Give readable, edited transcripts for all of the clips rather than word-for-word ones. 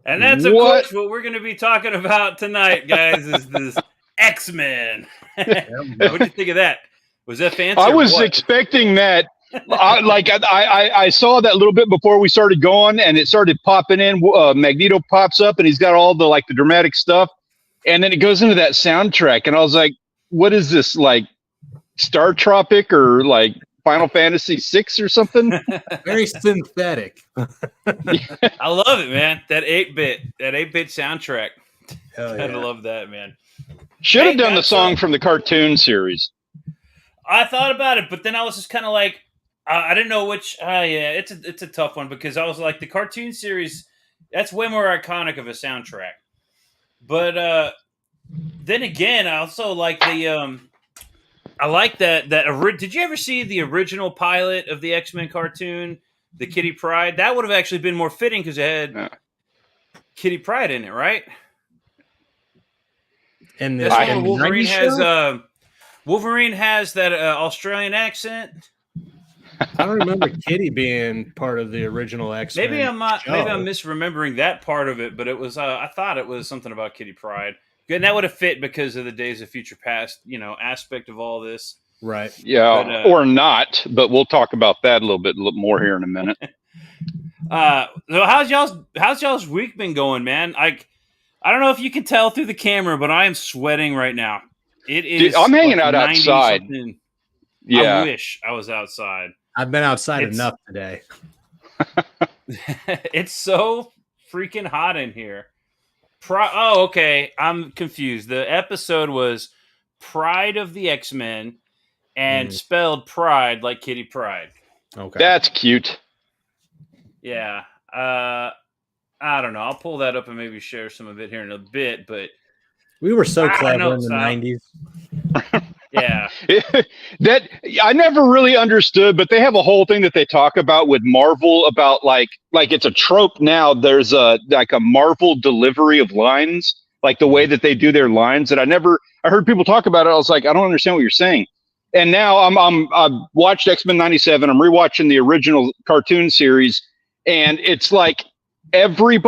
And that's, of course, what we're going to be talking about tonight, guys, is this X-Men. What'd you think of that? Was that fancy? I was expecting that. I saw that a little bit before we started going, and it started popping in. Magneto pops up, and he's got all the dramatic stuff, and then it goes into that soundtrack, and I was like, "What is this? Like Star Tropic or like Final Fantasy VI or something?" Very synthetic. I love it, man. That 8-bit soundtrack. Hell yeah. I love that, man. Should have done the song from the cartoon series. I thought about it, but then I was just kind of like, I didn't know which. Yeah, it's a tough one because I was like, the cartoon series, that's way more iconic of a soundtrack. But then again, I also like the. I like that. Did you ever see the original pilot of the X-Men cartoon, the Kitty Pryde? That would have actually been more fitting because it had Kitty Pryde in it, right? And that's why Wolverine has. Wolverine has that Australian accent. I don't remember Kitty being part of the original X-Men. Maybe I'm misremembering that part of it, but it was. I thought it was something about Kitty Pryde. And that would have fit because of the Days of Future Past, aspect of all this. Right. Yeah, but, or not, but we'll talk about that a little more here in a minute. So how's y'all's week been going, man? I don't know if you can tell through the camera, but I am sweating right now. It is. Dude, I'm hanging out outside. Yeah. I wish I was outside. I've been outside enough today. It's so freaking hot in here. Oh, okay. I'm confused. The episode was Pride of the X-Men and spelled Pride like Kitty Pryde. Okay. That's cute. Yeah. I don't know. I'll pull that up and maybe share some of it here in a bit, but we were so clever in the 90s. Yeah. That I never really understood, but they have a whole thing that they talk about with Marvel about like it's a trope now. There's a Marvel delivery of lines, like the way that they do their lines that I heard people talk about it. I was like, I don't understand what you're saying. And now I've watched X-Men 97. I'm rewatching the original cartoon series, and it's like every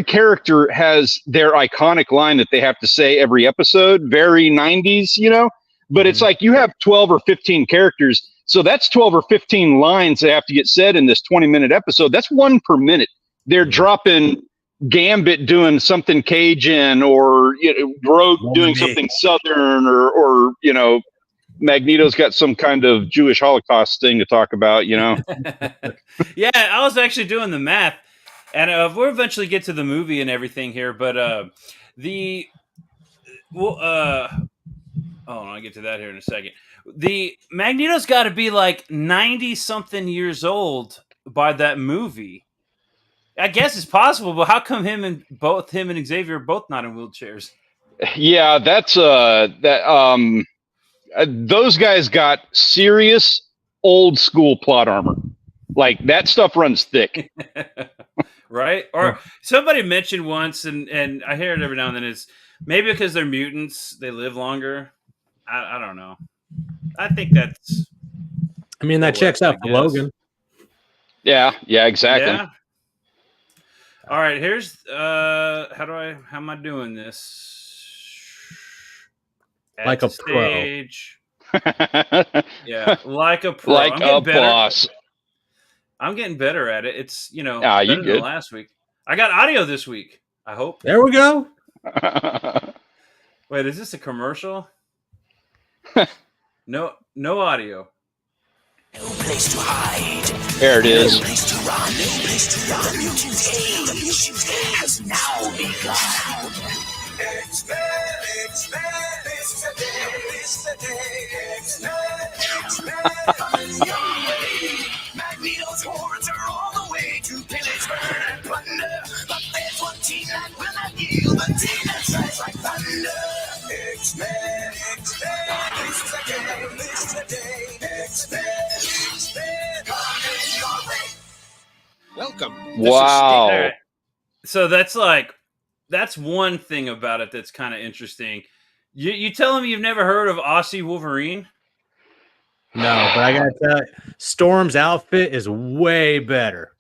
character has their iconic line that they have to say every episode. Very 90s, but it's like you have 12 or 15 characters. So that's 12 or 15 lines that have to get said in this 20-minute episode. That's one per minute. They're dropping Gambit doing something Cajun, or Rogue doing something Southern, or Magneto's got some kind of Jewish Holocaust thing to talk about, Yeah, I was actually doing the math. And we'll eventually get to the movie and everything here, but I'll get to that here in a second. The Magneto's got to be like 90-something years old by that movie. I guess it's possible, but how come him and Xavier are both not in wheelchairs? Yeah, that's those guys got serious old school plot armor. Like that stuff runs thick. Right? Or somebody mentioned once, and I hear it every now and then, it's maybe because they're mutants, they live longer. I don't know. I think that's... I mean, that checks out for Logan. Yeah, exactly. Yeah. All right, here's... how am I doing this? Like a stage. Pro. Yeah, like a pro. Like a boss. I'm getting better at it. It's, better than last week. I got audio this week, I hope. There we go. Wait, is this a commercial? No audio. No place to hide. There it is. No place to run. No place to run. The mutant has now begun. X-Men, it's the day. X-Men, coming your way. Magneto's hordes are all the way to pillage, burn, and plunder. But there's one team that will not yield, the team that strikes like thunder. X-Men, it's the day. X-Men, coming your way. Welcome. Wow. So that's one thing about it that's kind of interesting. You telling me you've never heard of Aussie Wolverine? No, but I gotta tell you, Storm's outfit is way better.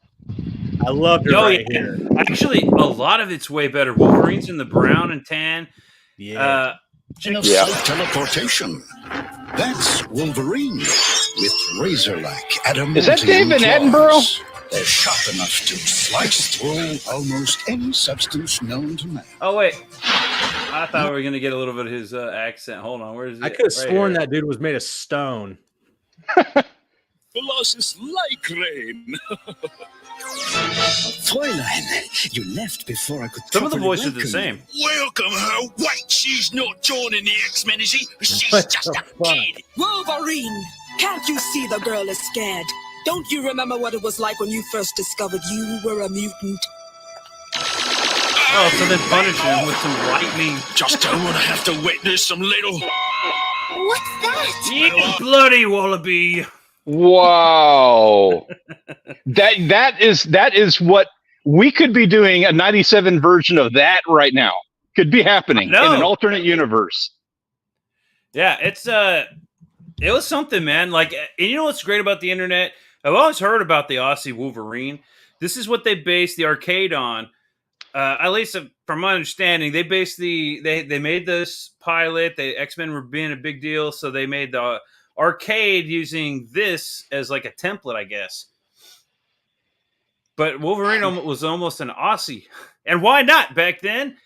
I loved it Oh, right yeah. here. Actually, a lot of it's way better. Wolverine's in the brown and tan. Yeah. Teleportation. That's Wolverine with razor-like adamantium Is that David claws. They're sharp enough to slice through almost any substance known to man. Oh, wait. I thought we were going to get a little bit of his accent. Hold on. Where is it? I could have Right sworn here. that dude was made of stone. Colossus Lycrane. Fräulein, you left before I could. Some of the properly voices are the welcome same. Welcome her. Wait, she's not joining the X-Men, is she? She's What just the a fuck? kid. Wolverine! Can't you see the girl is scared? Don't you remember what it was like when you first discovered you were a mutant? Oh, so then punish him with some lightning. Just don't want to have to witness some little. What's that? You bloody wallaby. Wow. that is what we could be doing, a 97 version of that right now. Could be happening in an alternate universe. Yeah, it was something, man. Like, and you know what's great about the internet? I've always heard about the Aussie Wolverine. This is what they based the arcade on. At least from my understanding, they based they made this pilot. The X-Men were being a big deal, so they made the arcade using this as like a template, I guess. But Wolverine was almost an Aussie, and why not? Back then,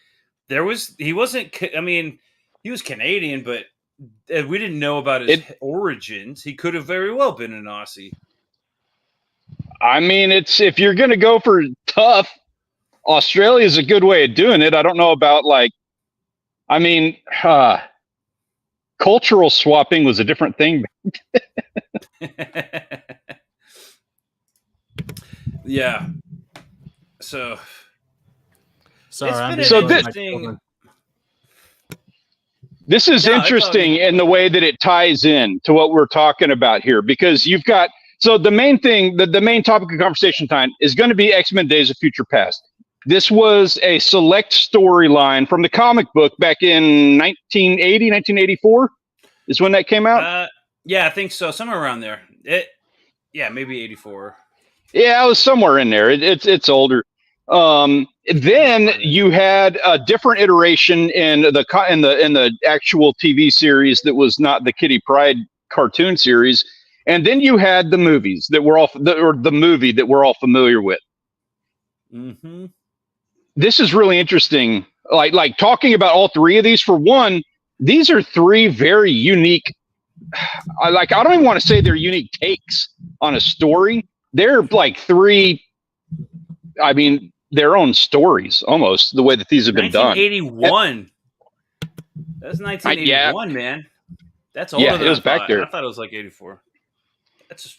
he wasn't. I mean, he was Canadian, but we didn't know about his origins. He could have very well been an Aussie. I mean, if you're going to go for tough, Australia is a good way of doing it. I don't know about cultural swapping was a different thing. Yeah. So Sorry, it's I'm been just an going interesting. This is interesting in the way that it ties in to what we're talking about here, because you've got, so the main thing, the main topic of conversation time is going to be X-Men Days of Future Past. This was a select storyline from the comic book back in 1980, 1984 is when that came out. Yeah, I think so. Somewhere around there. Maybe 84. Yeah, it was somewhere in there. It's older. Then you had a different iteration in the actual TV series that was not the Kitty Pryde cartoon series, and then you had the movies that were the movie that we're all familiar with. Mm-hmm. This is really interesting. Like talking about all three of these. For one, these are three very unique. I don't even want to say they're unique takes on a story. They're like three. I mean, their own stories, almost the way that these have been done. 1981. That's 1981, man. That's older than it was I thought. back there. I thought it was like 84.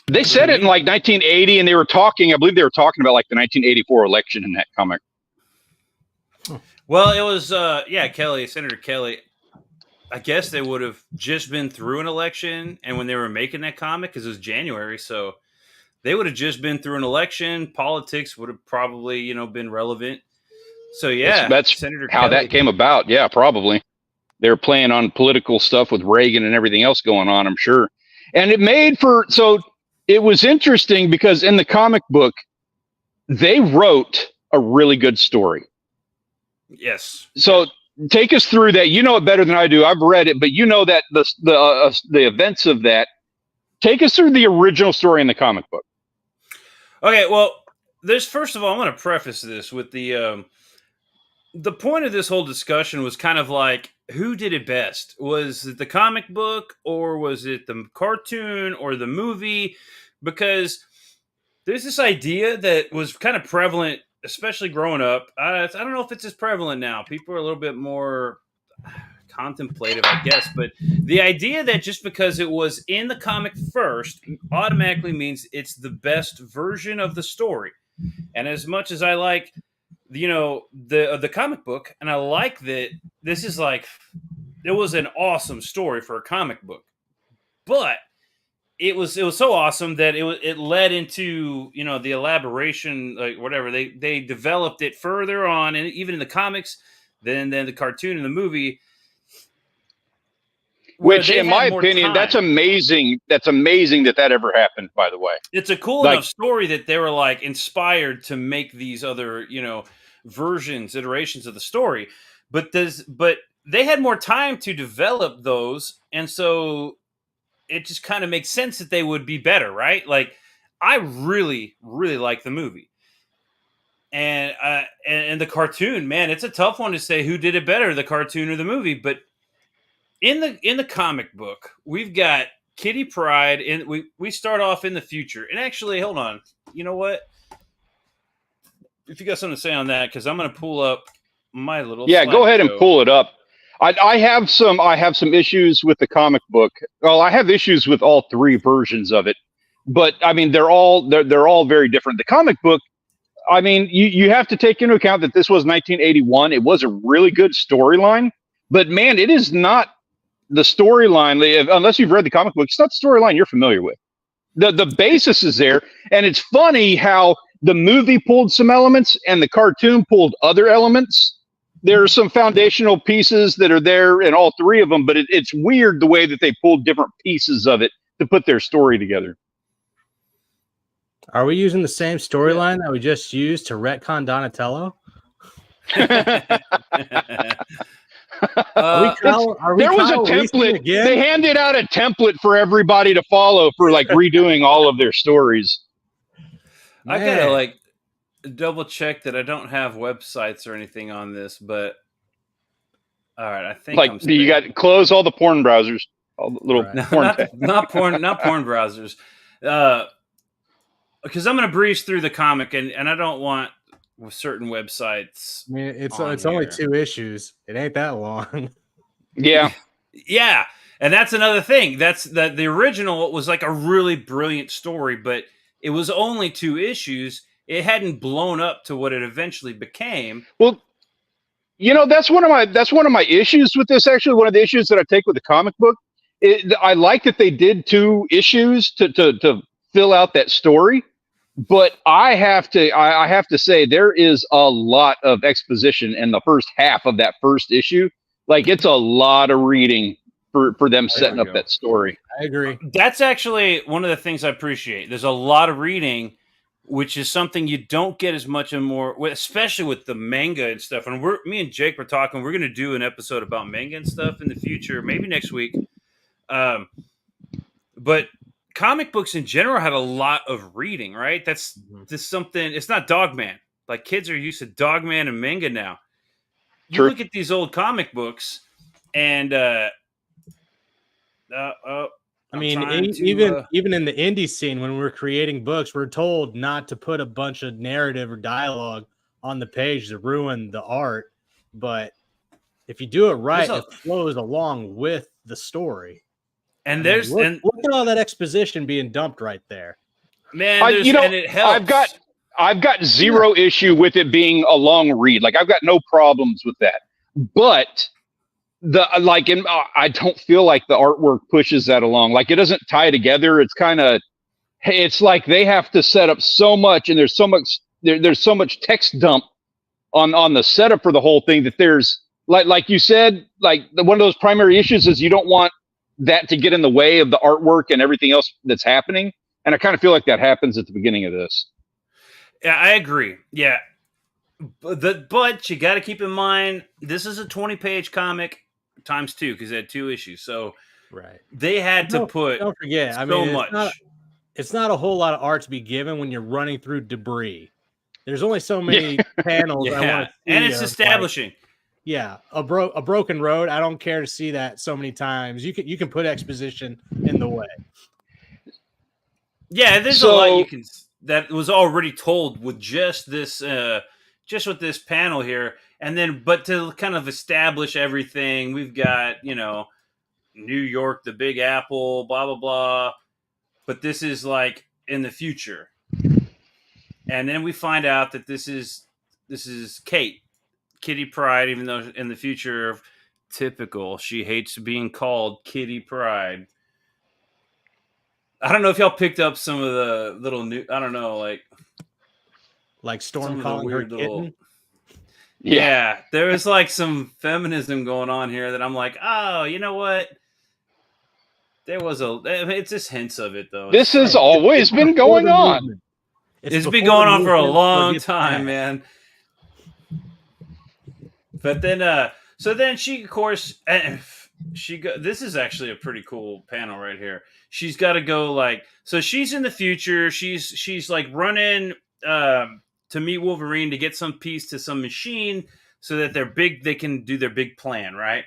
They said it in like 1980, and they were talking. I believe they were talking about like the 1984 election in that comic. Well, it was Senator Kelly. I guess they would have just been through an election, and when they were making that comic, because it was January, so they would have just been through an election. Politics would have probably, been relevant. So yeah, that's Senator how Kelly. that came about. Yeah, probably they were playing on political stuff with Reagan and everything else going on, I'm sure. And it was interesting because in the comic book, they wrote a really good story. Yes. So take us through that. You know it better than I do. I've read it, but you know that the events of that. Take us through the original story in the comic book. Okay, well, first of all, I'm going to preface this with the point of this whole discussion was kind of like, who did it best? Was it the comic book, or was it the cartoon, or the movie? Because there's this idea that was kind of prevalent, especially growing up. I don't know if it's as prevalent now. People are a little bit more contemplative, I guess. But the idea that just because it was in the comic first automatically means it's the best version of the story. And as much as I like, the comic book, and I like that this is like, it was an awesome story for a comic book, but it was so awesome that it led into, the elaboration, like whatever they developed it further on, and even in the comics, than the cartoon and the movie. where Which, they in had my more opinion, time. that's amazing. That's amazing that ever happened. By the way, It's a cool Like- enough story that they were like inspired to make these other, versions, iterations of the story. But they had more time to develop those, and so it just kind of makes sense that they would be better, right? Like, I really, really like the movie. And the cartoon, man, it's a tough one to say who did it better, the cartoon or the movie. But in the comic book, we've got Kitty Pryde, and we start off in the future. And actually, hold on, you know what? If you got something to say on that, because I'm going to pull up my little go ahead and slideshow. pull it up. I have some issues with the comic book. Well, I have issues with all three versions of it, but I mean they're all very different. The comic book, I mean, you have to take into account that this was 1981. It was a really good storyline, but man, it is not the storyline, unless you've read the comic book. It's not the storyline you're familiar with. The basis is there, and it's funny how the movie pulled some elements and the cartoon pulled other elements. There are some foundational pieces that are there in all three of them, but it's weird the way that they pulled different pieces of it to put their story together. Are we using the same storyline that we just used to retcon Donatello? There was a template. They handed out a template for everybody to follow for like redoing all of their stories. I gotta like double check that I don't have websites or anything on this, but all right, I think Like you got to close all the porn browsers, all the little porn not porn browsers, because I'm gonna breeze through the comic and I don't want certain websites. I mean, it's only 2 issues. It ain't that long. Yeah. Yeah, and that's another thing. That's the original was like a really brilliant story, but it was only 2 issues. It hadn't blown up to what it eventually became. Well, that's one of my issues with this. Actually, one of the issues that I take with the comic book, I like that they did 2 issues to fill out that story, but I have to say there is a lot of exposition in the first half of that first issue. Like, it's a lot of reading for them setting up that story. I agree. That's actually one of the things I appreciate. There's a lot of reading, which is something you don't get as much and more, especially with the manga and stuff. And me and Jake were talking. We're going to do an episode about manga and stuff in the future, maybe next week. But comic books in general had a lot of reading, right? That's just something. It's not Dogman. Like, kids are used to Dogman and manga now. You True. look at these old comic books, and I mean, even in the indie scene, when we're creating books, we're told not to put a bunch of narrative or dialogue on the page to ruin the art. But if you do it right, it flows along with the story. And look at all that exposition being dumped right there. Man, and it helps. I've got zero issue with it being a long read. Like, I've got no problems with that. But I don't feel like the artwork pushes that along. Like, it doesn't tie together. It's kind of, it's like they have to set up so much, and there's so much text dump on the setup for the whole thing that there's like you said, like one of those primary issues is you don't want that to get in the way of the artwork and everything else that's happening. And I kind of feel like that happens at the beginning of this. Yeah, I agree. Yeah. But you got to keep in mind, this is a 20-page comic times 2 because it had 2 issues. So they had to put don't forget, it's not a whole lot of art to be given when you're running through debris. There's only so many panels. I want to see, and it's establishing. A broken road. I don't care to see that so many times. You can put exposition in the way. Yeah, there's a lot you can that was already told with just this with this panel here. And then but to kind of establish everything, we've got, New York, the Big Apple, blah blah blah. But this is like in the future. And then we find out that this is Kitty Pryde, even though in the future, typical, she hates being called Kitty Pryde. I don't know if y'all picked up some of the little new. I don't know, like Storm calling her kitten. Yeah, there was like some feminism going on here that I'm like, oh, you know what? There was it's just hints of it though. This has always been going on. It's been going on for a long time, man. But then, so then she, of course, this is actually a pretty cool panel right here. She's got to go so she's in the future. She's like running to meet Wolverine to get some piece to some machine so that they can do their big plan, right?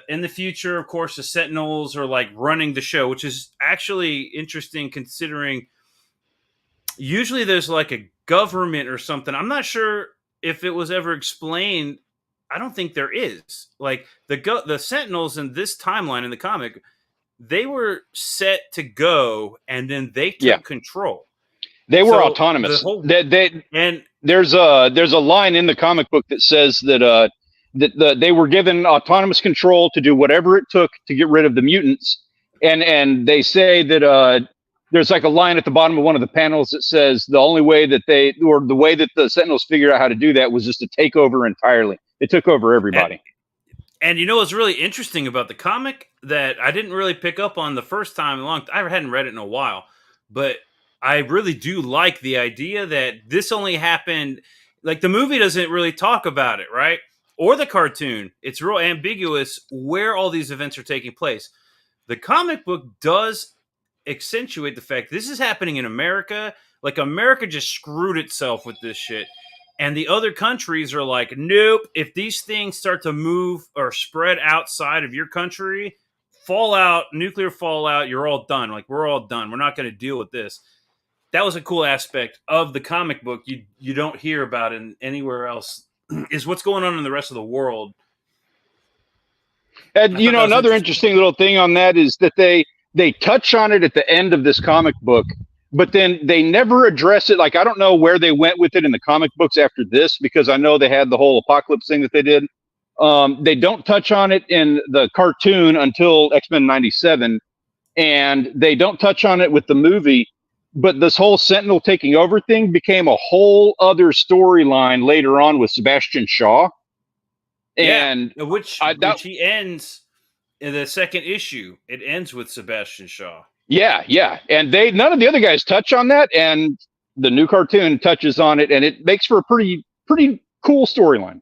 In the future, of course, the Sentinels are like running the show, which is actually interesting considering usually there's like a government or something. I'm not sure if it was ever explained. I don't think there is. Like the Sentinels in this timeline in the comic, they were set to go and then they took control. They were autonomous. And there's a line in the comic book that says that they were given autonomous control to do whatever it took to get rid of the mutants. And they say that there's like a line at the bottom of one of the panels that says the only way that the way that the Sentinels figured out how to do that was just to take over entirely. They took over everybody. And you know what's really interesting about the comic that I didn't really pick up on the first time I hadn't read it in a while, but I really do like the idea that this only happened, like the movie doesn't really talk about it, right? Or the cartoon. It's real ambiguous where all these events are taking place. The comic book does accentuate the fact this is happening in America. Like America just screwed itself with this shit. And the other countries are like, nope, if these things start to move or spread outside of your country, nuclear fallout, you're all done. Like, we're all done. We're not going to deal with this. That was a cool aspect of the comic book you don't hear about in anywhere else, is what's going on in the rest of the world. And, another interesting little thing on that is that they touch on it at the end of this comic book, but then they never address it. Like, I don't know where they went with it in the comic books after this, because I know they had the whole apocalypse thing that they did. They don't touch on it in the cartoon until X-Men 97, and they don't touch on it with the movie. But this whole Sentinel taking over thing became a whole other storyline later on with Sebastian Shaw. And which he ends in the second issue. It ends with Sebastian Shaw. Yeah. And none of the other guys touch on that, and the new cartoon touches on it, and it makes for a pretty cool storyline.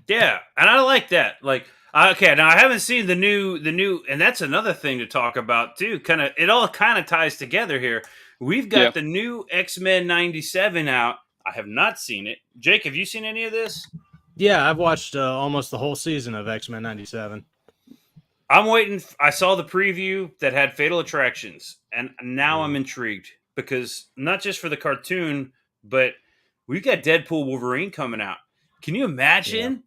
Yeah, and I like that. Like, okay, now I haven't seen the new, and that's another thing to talk about too. It all kind of ties together here. We've got the new X-Men 97 out. I have not seen it. Jake, have you seen any of this? Yeah, I've watched almost the whole season of X-Men 97. I'm waiting. I saw the preview that had Fatal Attractions, and now I'm intrigued because not just for the cartoon, but we've got Deadpool Wolverine coming out. Can you imagine?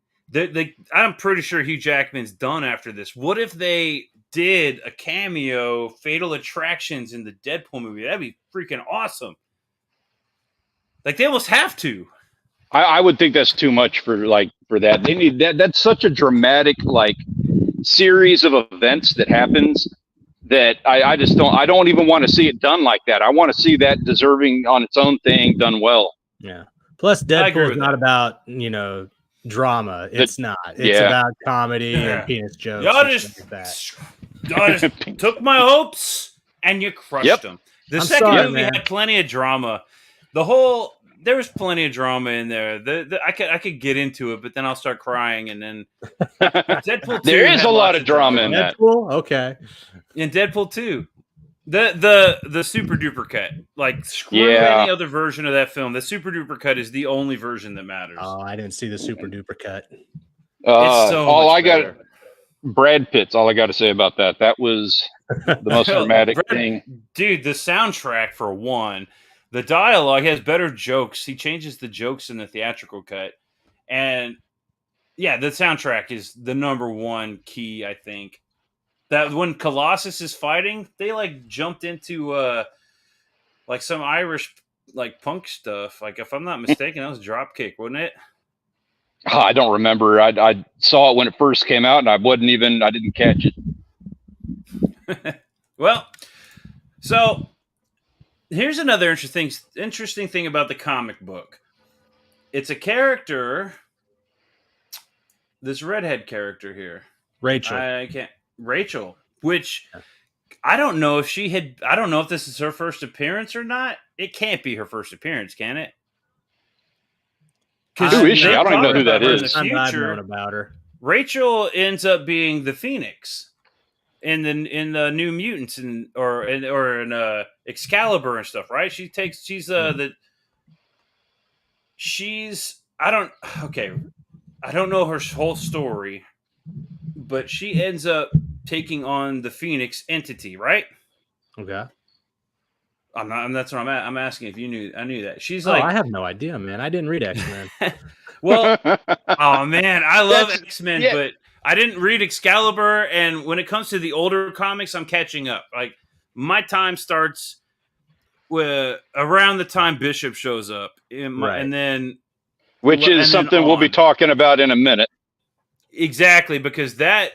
I'm pretty sure Hugh Jackman's done after this. What if they did a cameo, Fatal Attractions in the Deadpool movie? That'd be freaking awesome. Like, they almost have to. I would think that's too much for that. They need that. That's such a dramatic series of events that happens that I don't even want to see it done like that. I want to see that deserving on its own thing done well. Yeah. Plus, Deadpool is not about drama. It's not. It's about comedy and penis jokes. Y'all just took my hopes and you crushed them. The second movie had plenty of drama. There was plenty of drama in there. I could get into it, but then I'll start crying, and then Deadpool 2. There is a lot of drama in that. Okay. In Deadpool 2. The super duper cut. Like, screw any other version of that film. The super duper cut is the only version that matters. Oh, I didn't see the super duper cut. It's so much better. Brad Pitt's all I got to say about that. That was the most dramatic thing. Dude, the soundtrack, for one. The dialogue has better jokes. He changes the jokes in the theatrical cut. And, the soundtrack is the number one key, I think. That when Colossus is fighting, they, jumped into, some Irish, punk stuff. Like, if I'm not mistaken, that was Dropkick, wasn't it? Oh, I don't remember. I saw it when it first came out, and I didn't catch it. Well, so here's another interesting thing about the comic book. It's a character, this redhead character here. Rachel, which I don't know if I don't know if this is her first appearance or not. It can't be her first appearance, can it? Who is she? I don't even know who that is. In the I've future, known about her. Rachel ends up being the Phoenix in the New Mutants or in Excalibur and stuff, right? She's I don't know her whole story, but she ends up taking on the Phoenix entity, right? Okay. That's what I'm asking if you knew. I knew that. She's I have no idea, man. I didn't read X-Men. Well, oh man, I love X-Men, but I didn't read Excalibur, and when it comes to the older comics, I'm catching up. Like my time starts around the time Bishop shows up, and then which is something we'll be talking about in a minute. Exactly, because that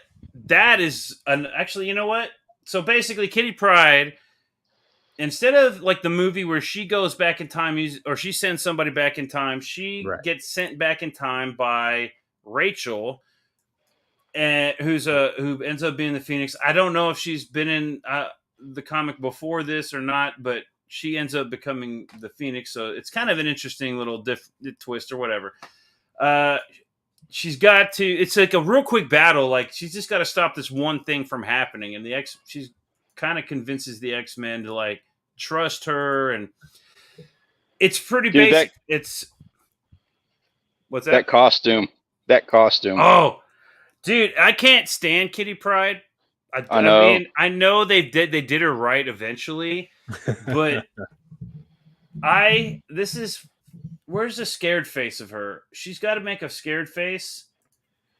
is actually, you know what? So basically, Kitty Pryde, instead of like the movie where she goes back in time or she sends somebody back in time, she gets sent back in time by Rachel, and who ends up being the Phoenix. I don't know if she's been in the comic before this or not, but she ends up becoming the Phoenix. So it's kind of an interesting little twist or whatever. She's got to. It's like a real quick battle. Like she's just got to stop this one thing from happening, and she's kind of convinces the X-Men to like trust her, and it's pretty basic. What's that? That costume. Oh, dude, I can't stand Kitty Pryde. I know. I mean, I know they did her right eventually, but where's the scared face of her? She's got to make a scared face,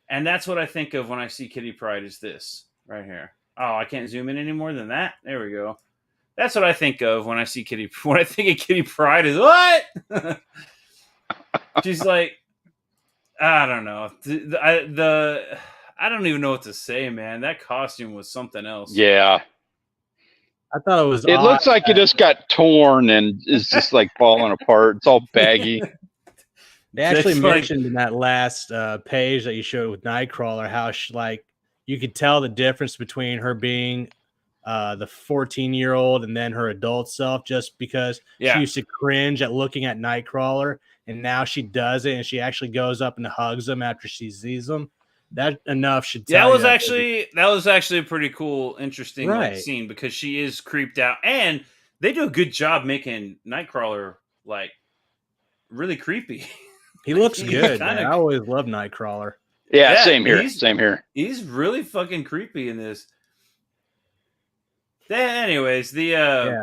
and that's what I think of when I see Kitty Pryde. Is this right here? Oh, I can't zoom in any more than that. There we go. That's what I think of when I see Kitty. When I think of Kitty Pryde, is what? She's like, I don't know. I don't even know what to say, man. That costume was something else. Yeah. I thought it was. It looks like it just got torn and is just like falling apart. It's all baggy. They actually mentioned in that last page that you showed with Nightcrawler how you could tell the difference between her being the 14-year-old and then her adult self, just because she used to cringe at looking at Nightcrawler, and now she does it, and she actually goes up and hugs him after she sees him. That enough should tell that was actually a pretty cool, interesting scene, because she is creeped out, and they do a good job making Nightcrawler like really creepy. He looks good. I always love Nightcrawler. Yeah, same here. Same here. He's really fucking creepy in this. Anyways, I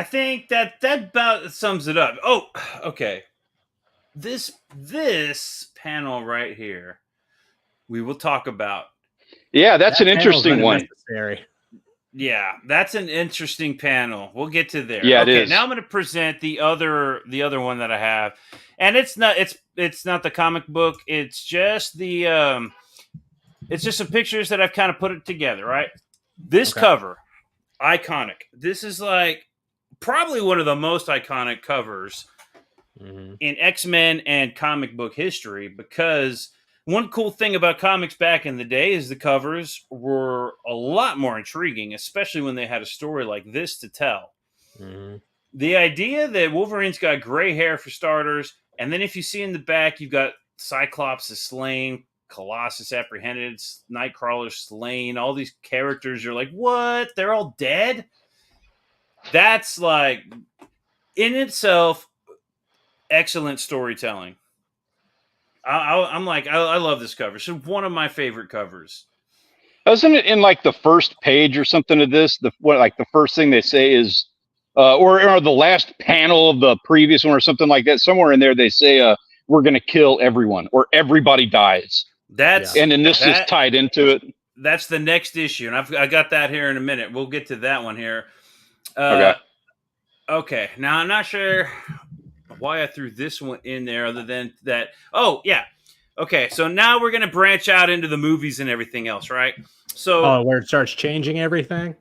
think that about sums it up. Oh, okay. This panel right here, we will talk about. Yeah, that's an interesting one. Necessary. Yeah, that's an interesting panel. We'll get to there. Yeah, it is. Now I'm going to present the other one that I have, and it's not the comic book. It's just it's just some pictures that I've kind of put it together. Right, this cover, iconic. This is like probably one of the most iconic covers in X-Men and comic book history, because one cool thing about comics back in the day is the covers were a lot more intriguing, especially when they had a story like this to tell. The idea that Wolverine's got gray hair for starters, and then if you see in the back, you've got Cyclops is slain, Colossus apprehended, Nightcrawler slain, all these characters, you're like, what? They're all dead? That's like, in itself, excellent storytelling. I love this cover. It's one of my favorite covers. Doesn't it in like the first page or something of this? The first thing they say is, or the last panel of the previous one or something like that. Somewhere in there they say, "We're going to kill everyone," or "Everybody dies." And then this is tied into it. That's the next issue, and I got that here in a minute. We'll get to that one here. Okay. Now I'm not sure why I threw this one in there, other than that. Oh, yeah. Okay, so now we're going to branch out into the movies and everything else, right? So, where it starts changing everything?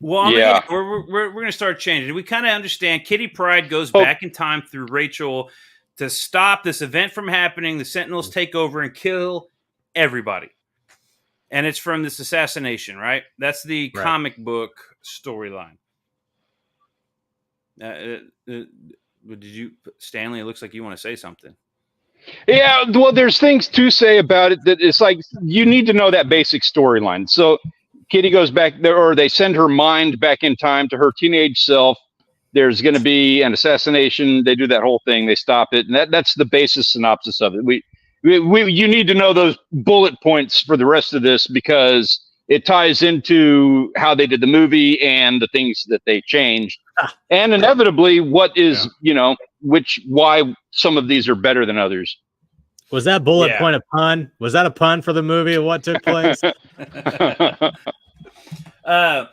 Well, we're going to start changing. We kind of understand Kitty Pryde goes back in time through Rachel to stop this event from happening. The Sentinels take over and kill everybody. and it's from this assassination, right? That's the comic book storyline. Did you, Stanley? It looks like you want to say something. Yeah, well, there's things to say about it that it's like you need to know that basic storyline. So Kitty goes back there, or they send her mind back in time to her teenage self. There's going to be an assassination. They do that whole thing. They stop it, and that's the basis synopsis of it. You need to know those bullet points for the rest of this because it ties into how they did the movie and the things that they changed, and inevitably what is why some of these are better than others. Was that bullet point a pun? Was that a pun for the movie of what took place? I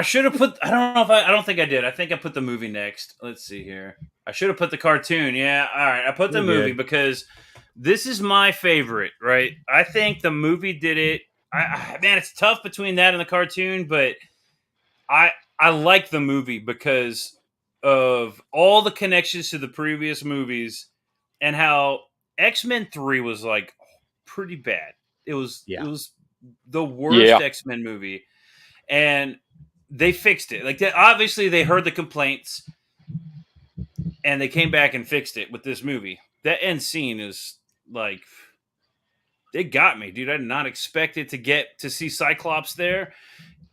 should have put. I don't know if I don't think I did. I think I put the movie next. Let's see here. I should have put the cartoon. Yeah, all right. I put the movie because this is my favorite. Right. I think the movie did it. Man, it's tough between that and the cartoon, but I like the movie because of all the connections to the previous movies and how X-Men 3 was like pretty bad. It was the worst X-Men movie, and they fixed it. Like obviously they heard the complaints and they came back and fixed it with this movie. That end scene is like, it got me, dude. I did not expect it to get to see Cyclops there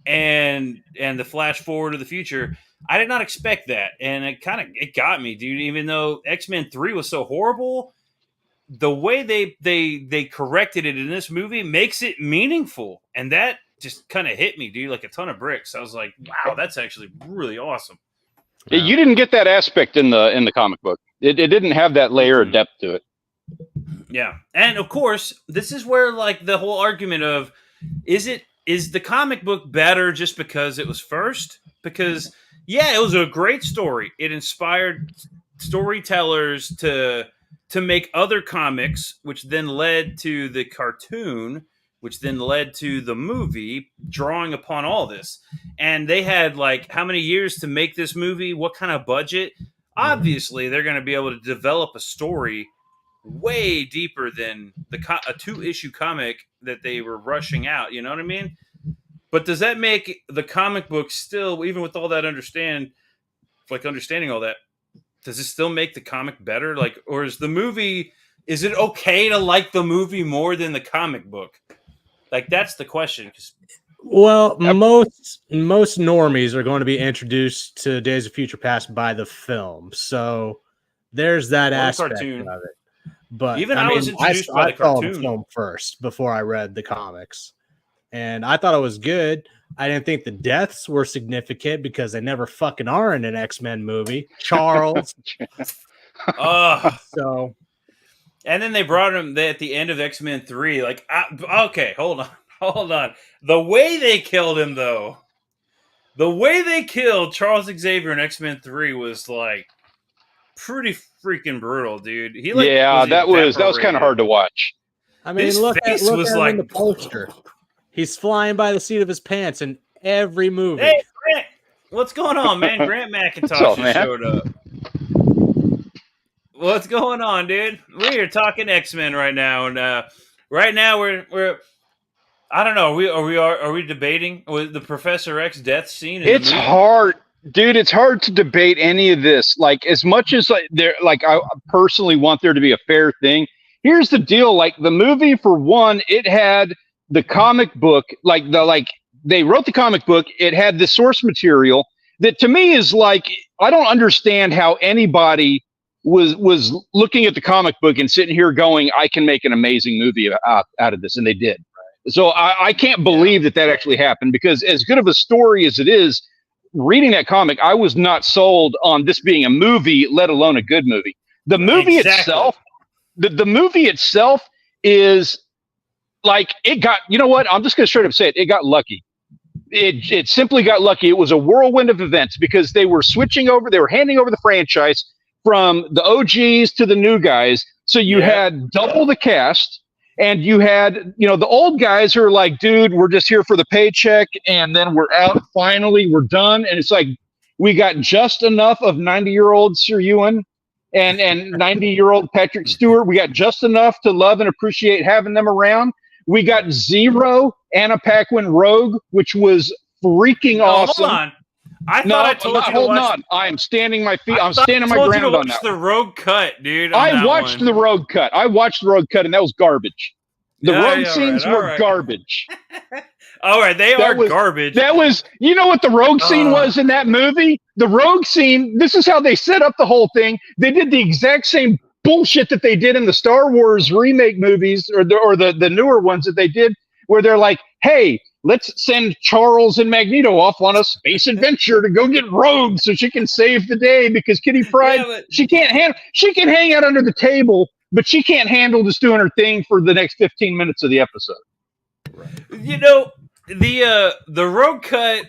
and the flash forward to the future. I did not expect that, and it got me, dude. Even though X-Men 3 was so horrible, the way they corrected it in this movie makes it meaningful, and that just kind of hit me, dude, like a ton of bricks. I was like, wow, that's actually really awesome. Yeah, you didn't get that aspect in the comic book. It didn't have that layer of depth to it. Yeah, and of course, this is where like the whole argument of is the comic book better just because it was first? Because it was a great story. It inspired storytellers to make other comics, which then led to the cartoon, which then led to the movie, drawing upon all this. And they had like how many years to make this movie? What kind of budget? Obviously, they're going to be able to develop a story way deeper than a 2-issue comic that they were rushing out. You know what I mean? But does that make the comic book still, even with all that understanding all that, does it still make the comic better? Like, or is it okay to like the movie more than the comic book? Like, that's the question. Well, most normies are going to be introduced to Days of Future Past by the film. So there's that aspect of it. But even I was introduced by the cartoon. The film first before I read the comics, and I thought it was good. I didn't think the deaths were significant because they never fucking are in an X-Men movie. Charles. So, and then they brought him at the end of X-Men 3. Like, okay, hold on. The way they killed him, though, the way they killed Charles Xavier in X-Men 3 was like pretty freaking brutal, dude. That was kind of hard to watch. I mean, look at him in the poster. He's flying by the seat of his pants in every movie. Hey, Grant, what's going on, man? Grant McIntosh showed up. What's going on, dude? We're talking X-Men right now, and right now we're I don't know. Are we debating with the Professor X death scene? It's hard. Dude, it's hard to debate any of this. Like, as much as I personally want there to be a fair thing. Here's the deal. Like, the movie, for one, it had the comic book. They wrote the comic book. It had the source material that, to me, is like, I don't understand how anybody was looking at the comic book and sitting here going, I can make an amazing movie out of this, and they did. So I can't believe that actually happened, because as good of a story as it is, reading that comic, I was not sold on this being a movie, let alone a good movie. The movie itself, the movie itself is like, it got, you know what? I'm just going to straight up say it. It got lucky. It simply got lucky. It was a whirlwind of events because they were switching over. They were handing over the franchise from the OGs to the new guys. So you had double the cast. And you had, the old guys who are like, dude, we're just here for the paycheck, and then we're out. Finally, we're done. And it's like, we got just enough of 90-year-old Sir Ewan and 90-year-old Patrick Stewart. We got just enough to love and appreciate having them around. We got Zero, Anna Paquin Rogue, which was freaking awesome. Hold on. I thought I told you to watch. On. I am standing my feet. I'm standing my ground on that. The Rogue Cut, dude. I watched the Rogue Cut. And that was garbage. The rogue scenes were garbage. All right, they are garbage. That was, you know what the rogue scene was in that movie? The rogue scene, this is how they set up the whole thing. They did the exact same bullshit that they did in the Star Wars remake movies or the newer ones that they did, where they're like, hey, let's send Charles and Magneto off on a space adventure to go get Rogue so she can save the day because Kitty Pryde, she can hang out under the table, but she can't handle just doing her thing for the next 15 minutes of the episode. Right. You know, the Rogue Cut,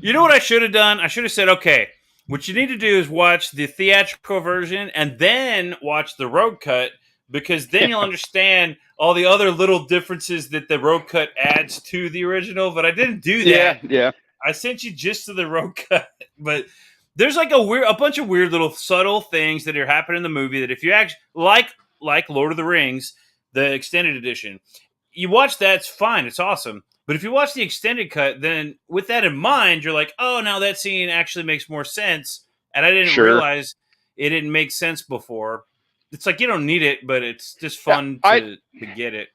you know what I should have done? I should have said, okay, what you need to do is watch the theatrical version and then watch the Rogue Cut, because then you'll understand all the other little differences that the Rogue Cut adds to the original. But I didn't do that. Yeah. I sent you just to the Rogue Cut. But there's like a bunch of weird little subtle things that are happening in the movie that if you actually like Lord of the Rings, the extended edition, you watch that, it's fine, it's awesome. But if you watch the extended cut, then with that in mind, you're like, oh, now that scene actually makes more sense. And I didn't realize it didn't make sense before. It's like you don't need it, but it's just fun to get it.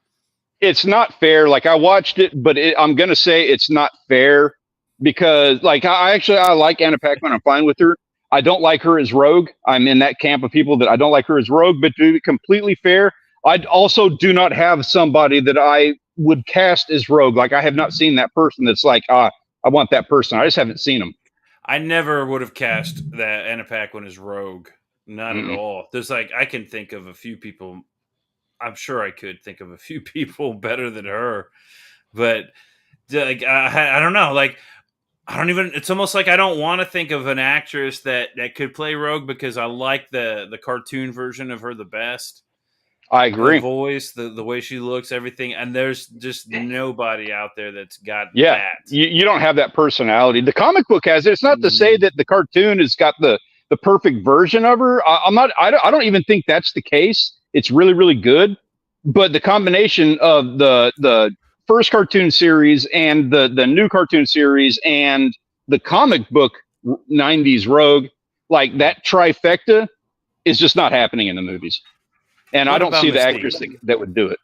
It's not fair. Like, I watched it, but I'm going to say it's not fair because, like, I like Anna Paquin. I'm fine with her. I don't like her as Rogue. I'm in that camp of people that I don't like her as Rogue. But to be completely fair, I also do not have somebody that I would cast as Rogue. Like, I have not seen that person that's like, I want that person. I just haven't seen them. I never would have cast that Anna Paquin as Rogue. Not at all. There's I can think of a few people. I'm sure I could think of a few people better than her, but I don't know. Like, I don't even. It's almost like I don't want to think of an actress that could play Rogue because I like the cartoon version of her the best. I agree. Her voice, the way she looks, everything, and there's just nobody out there that's got that. You don't have that personality. The comic book has it. It's not to say that the cartoon has got the perfect version of her. I don't even think that's the case. It's really, really good. But the combination of the first cartoon series and the new cartoon series and the comic book 90s Rogue, like that trifecta is just not happening in the movies. And I don't see the actress that would do it.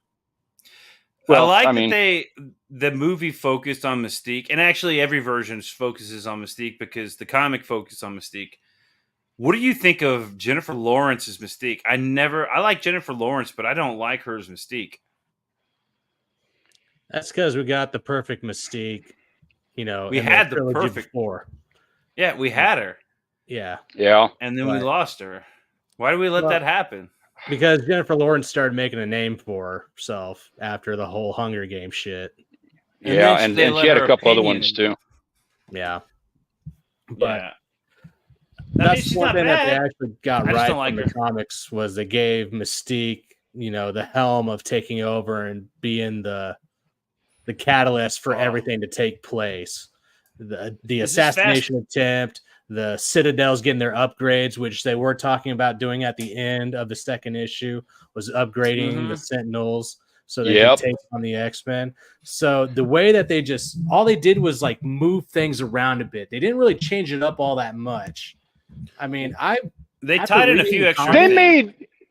Well, I like that the movie focused on Mystique, and actually every version focuses on Mystique because the comic focused on Mystique. What do you think of Jennifer Lawrence as Mystique? I like Jennifer Lawrence, but I don't like her as Mystique. That's because we got the perfect Mystique. You know, we had the perfect before. Yeah, we had her. Yeah. And then we lost her. Why did we let that happen? Because Jennifer Lawrence started making a name for herself after the whole Hunger Games shit. And then she had a couple other ones too. Yeah. But that's one thing that they actually got right in the comics was they gave Mystique, the helm of taking over and being the catalyst for everything to take place. The assassination attempt, the Citadels getting their upgrades, which they were talking about doing at the end of the second issue, was upgrading the Sentinels so they could take on the X-Men. So the way that all they did was like move things around a bit. They didn't really change it up all that much. I mean, they tied in a few extra.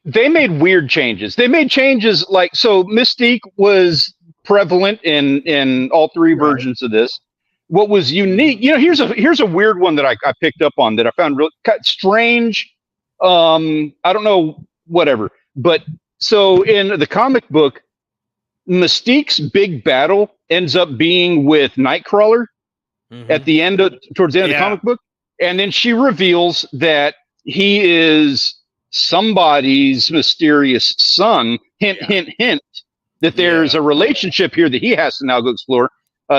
They made weird changes. They made changes so Mystique was prevalent in all three versions of this. What was unique, here's a weird one that I picked up on that I found real strange. I don't know, whatever. But so in the comic book, Mystique's big battle ends up being with Nightcrawler at the end towards the end of the comic book. And then she reveals that he is somebody's mysterious son. Hint, hint, hint. That there's a relationship here that he has to now go explore.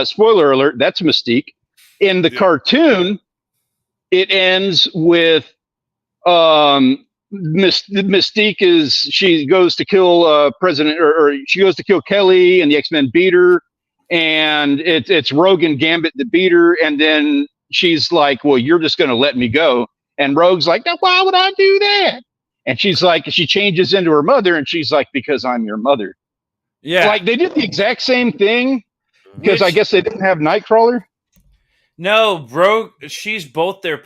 Spoiler alert, that's Mystique. In the cartoon, it ends with Mystique she goes to kill President, or she goes to kill Kelly, and the X-Men beat her. And it's Rogue and Gambit that beat her. And then she's like, well, you're just going to let me go. And Rogue's like, no, why would I do that? And she's like, she changes into her mother, and she's like, because I'm your mother. Yeah, Like they did the exact same thing because I guess they didn't have Nightcrawler. No, Rogue. She's both their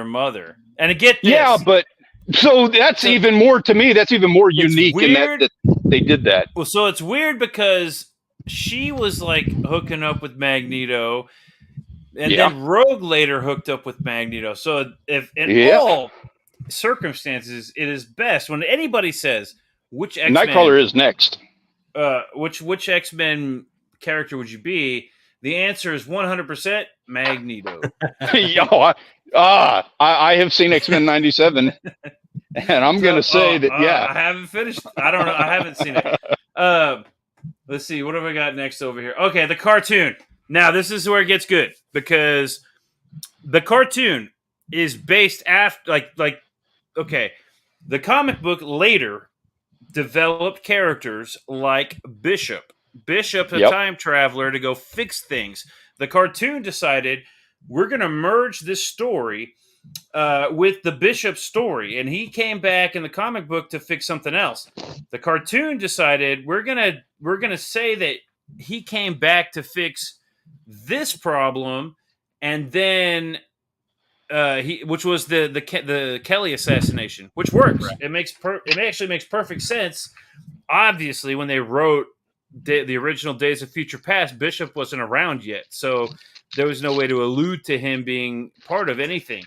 mother. And get this. Yeah, but so that's even more to me. That's even more unique in that they did that. Well, so it's weird because she was like hooking up with Magneto, and then Rogue later hooked up with Magneto. So if in all circumstances, it is best when anybody says which X-Men, Nightcrawler is next. Which X-Men character would you be? The answer is 100% Magneto. I have seen X-Men 97, and I'm going to say that, I haven't finished. I don't know. I haven't seen it. Let's see. What have I got next over here? Okay, the cartoon. Now, this is where it gets good because the cartoon is based after, okay, the comic book later developed characters like Bishop. Bishop, a time traveler, to go fix things. The cartoon decided we're going to merge this story with the Bishop story, and he came back in the comic book to fix something else. The cartoon decided we're gonna say that he came back to fix this problem, and then which was the Kelly assassination, which works. Right. It actually makes perfect sense. Obviously, when they wrote the original Days of Future Past, Bishop wasn't around yet, so there was no way to allude to him being part of anything.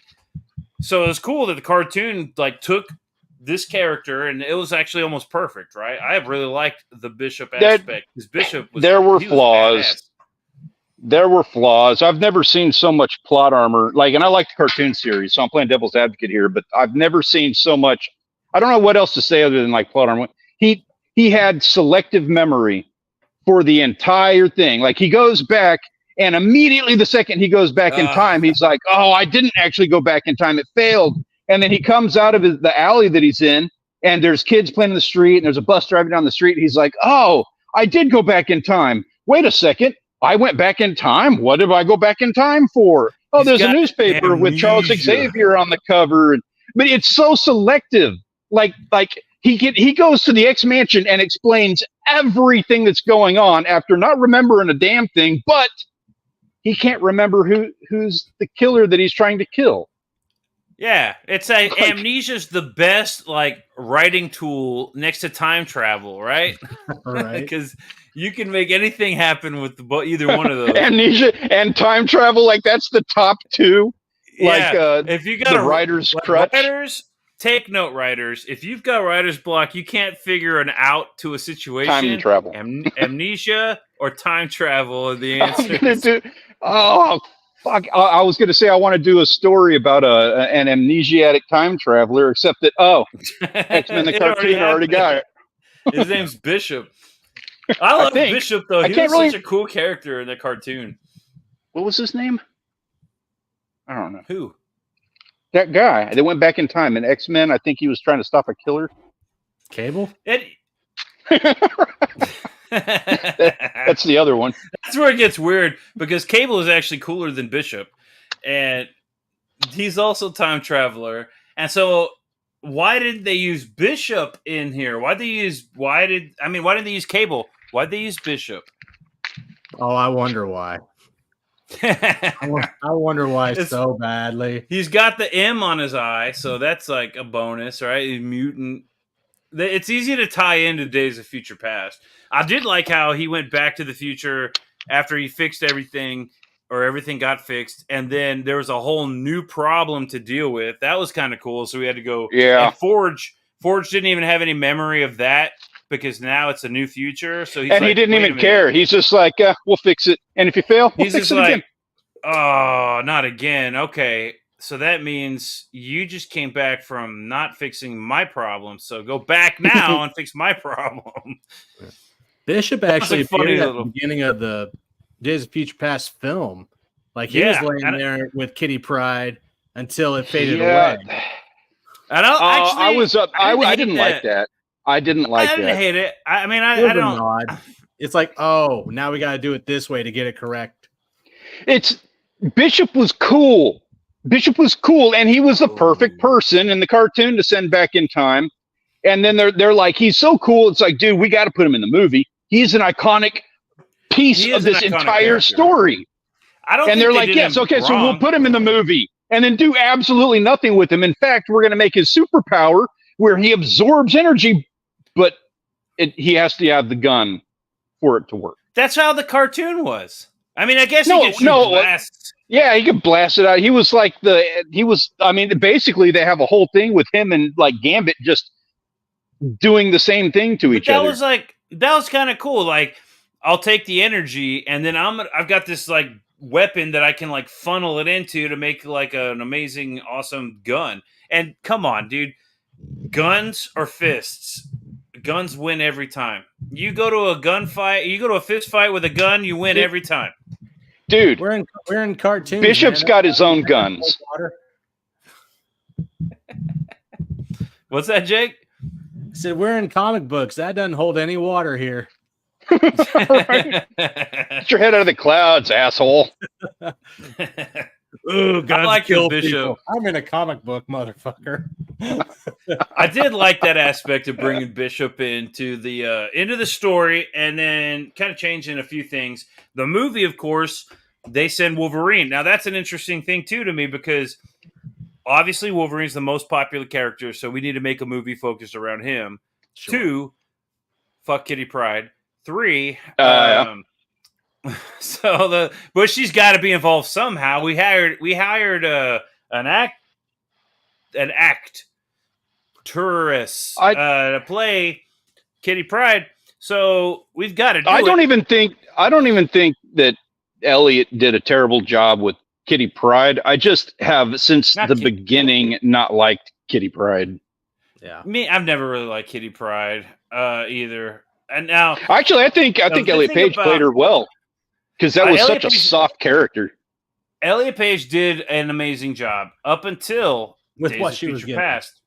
So it was cool that the cartoon took this character, and it was actually almost perfect, right? I really liked the Bishop aspect because Bishop was. There were flaws. There were flaws. I've never seen so much plot armor. And I like the cartoon series, so I'm playing devil's advocate here, but I've never seen so much. I don't know what else to say other than plot armor. He had selective memory for the entire thing. He goes back, and immediately the second he goes back in time, he's like, "Oh, I didn't actually go back in time. It failed." And then he comes out of the alley that he's in, and there's kids playing in the street, and there's a bus driving down the street. And he's like, "Oh, I did go back in time. Wait a second. I went back in time. What did I go back in time for? Oh, there's a newspaper with Charles Xavier on the cover." But it's so selective. He goes to the X Mansion and explains everything that's going on after not remembering a damn thing, but he can't remember who's the killer that he's trying to kill. Yeah, it's amnesia's the best writing tool next to time travel, right? Right. Because you can make anything happen with either one of those. Amnesia and time travel, that's the top two. Yeah. If you got the writer's crutch. Writers, take note, writers. If you've got writer's block, you can't figure an out to a situation. Time travel. Amnesia or time travel are the answers. Fuck. I was going to say I want to do a story about an amnesiac time traveler, except that, X-Men the cartoon already got it. His name's Bishop. I love Bishop, though. He was such a cool character in the cartoon. What was his name? I don't know. Who? That guy. They went back in time in X-Men. I think he was trying to stop a killer. Cable? That's the other one. That's where it gets weird because Cable is actually cooler than Bishop, and he's also time traveler. And so, why did they use Bishop in here? Why didn't they use Cable? Why did they use Bishop? Oh, I wonder why. I wonder why so badly. He's got the M on his eye, so that's a bonus, right? He's mutant. It's easy to tie into Days of Future Past. I did like how he went back to the future after he fixed everything, or everything got fixed, and then there was a whole new problem to deal with. That was kind of cool. So we had to go. Yeah. And Forge didn't even have any memory of that because now it's a new future. So he didn't even care. He's just like, we'll fix it, and if you fail, we'll fix it again. Oh, not again. Okay. So that means you just came back from not fixing my problem. So go back now and fix my problem. Bishop actually appeared at the beginning of the Days of Future Past film. He was laying there with Kitty Pryde until it faded away. I don't. I didn't like that. I didn't like that. I didn't hate it. I don't. It's now we got to do it this way to get it correct. Bishop was cool. Bishop was cool, and he was the perfect person in the cartoon to send back in time. And then they're like, he's so cool. It's like, dude, we got to put him in the movie. he's an iconic piece He of is an this iconic entire character. story. I don't. And think they're they like, did yes, him okay, so we'll wrong. put him in the movie and then do absolutely nothing with him. In fact, we're going to make his superpower where he absorbs energy, but he has to have the gun for it to work. That's how the cartoon was. I mean, I guess No, he could shoot no. blasts. Yeah, he could blast it out. He was I mean, basically they have a whole thing with him and like Gambit just doing the same thing to each other. That was kind of cool. Like, I'll take the energy and then I've got this like weapon that I can like funnel it into to make like an amazing, awesome gun. And come on, dude, guns or fists? Guns win every time. You go to a gunfight, you go to a fist fight with a gun, you win every time. Dude, we're in cartoons. Bishop's got his own guns. What's that, Jake? I said we're in comic books. That doesn't hold any water here. Right? Get your head out of the clouds, asshole. Ooh, guns like kill Bishop. people. I'm in a comic book, motherfucker. I did like that aspect of bringing Bishop into the story and then kind of changing a few things. The movie, of course, they send Wolverine. Now, that's an interesting thing, too, to me, because obviously Wolverine's the most popular character, so we need to make a movie focused around him. Sure. 2, fuck Kitty Pryde. 3, but she's got to be involved somehow. We hired an actress to play Kitty Pryde. So we've got to do I don't even think that Elliot did a terrible job with Kitty Pryde. I just have since the beginning not liked Kitty Pryde. Yeah. I've never really liked Kitty Pryde either. And now actually I think Elliot Page played her well. Because that was such a soft character. Elliot Page did an amazing job up until with Days what of she was Future given. Past.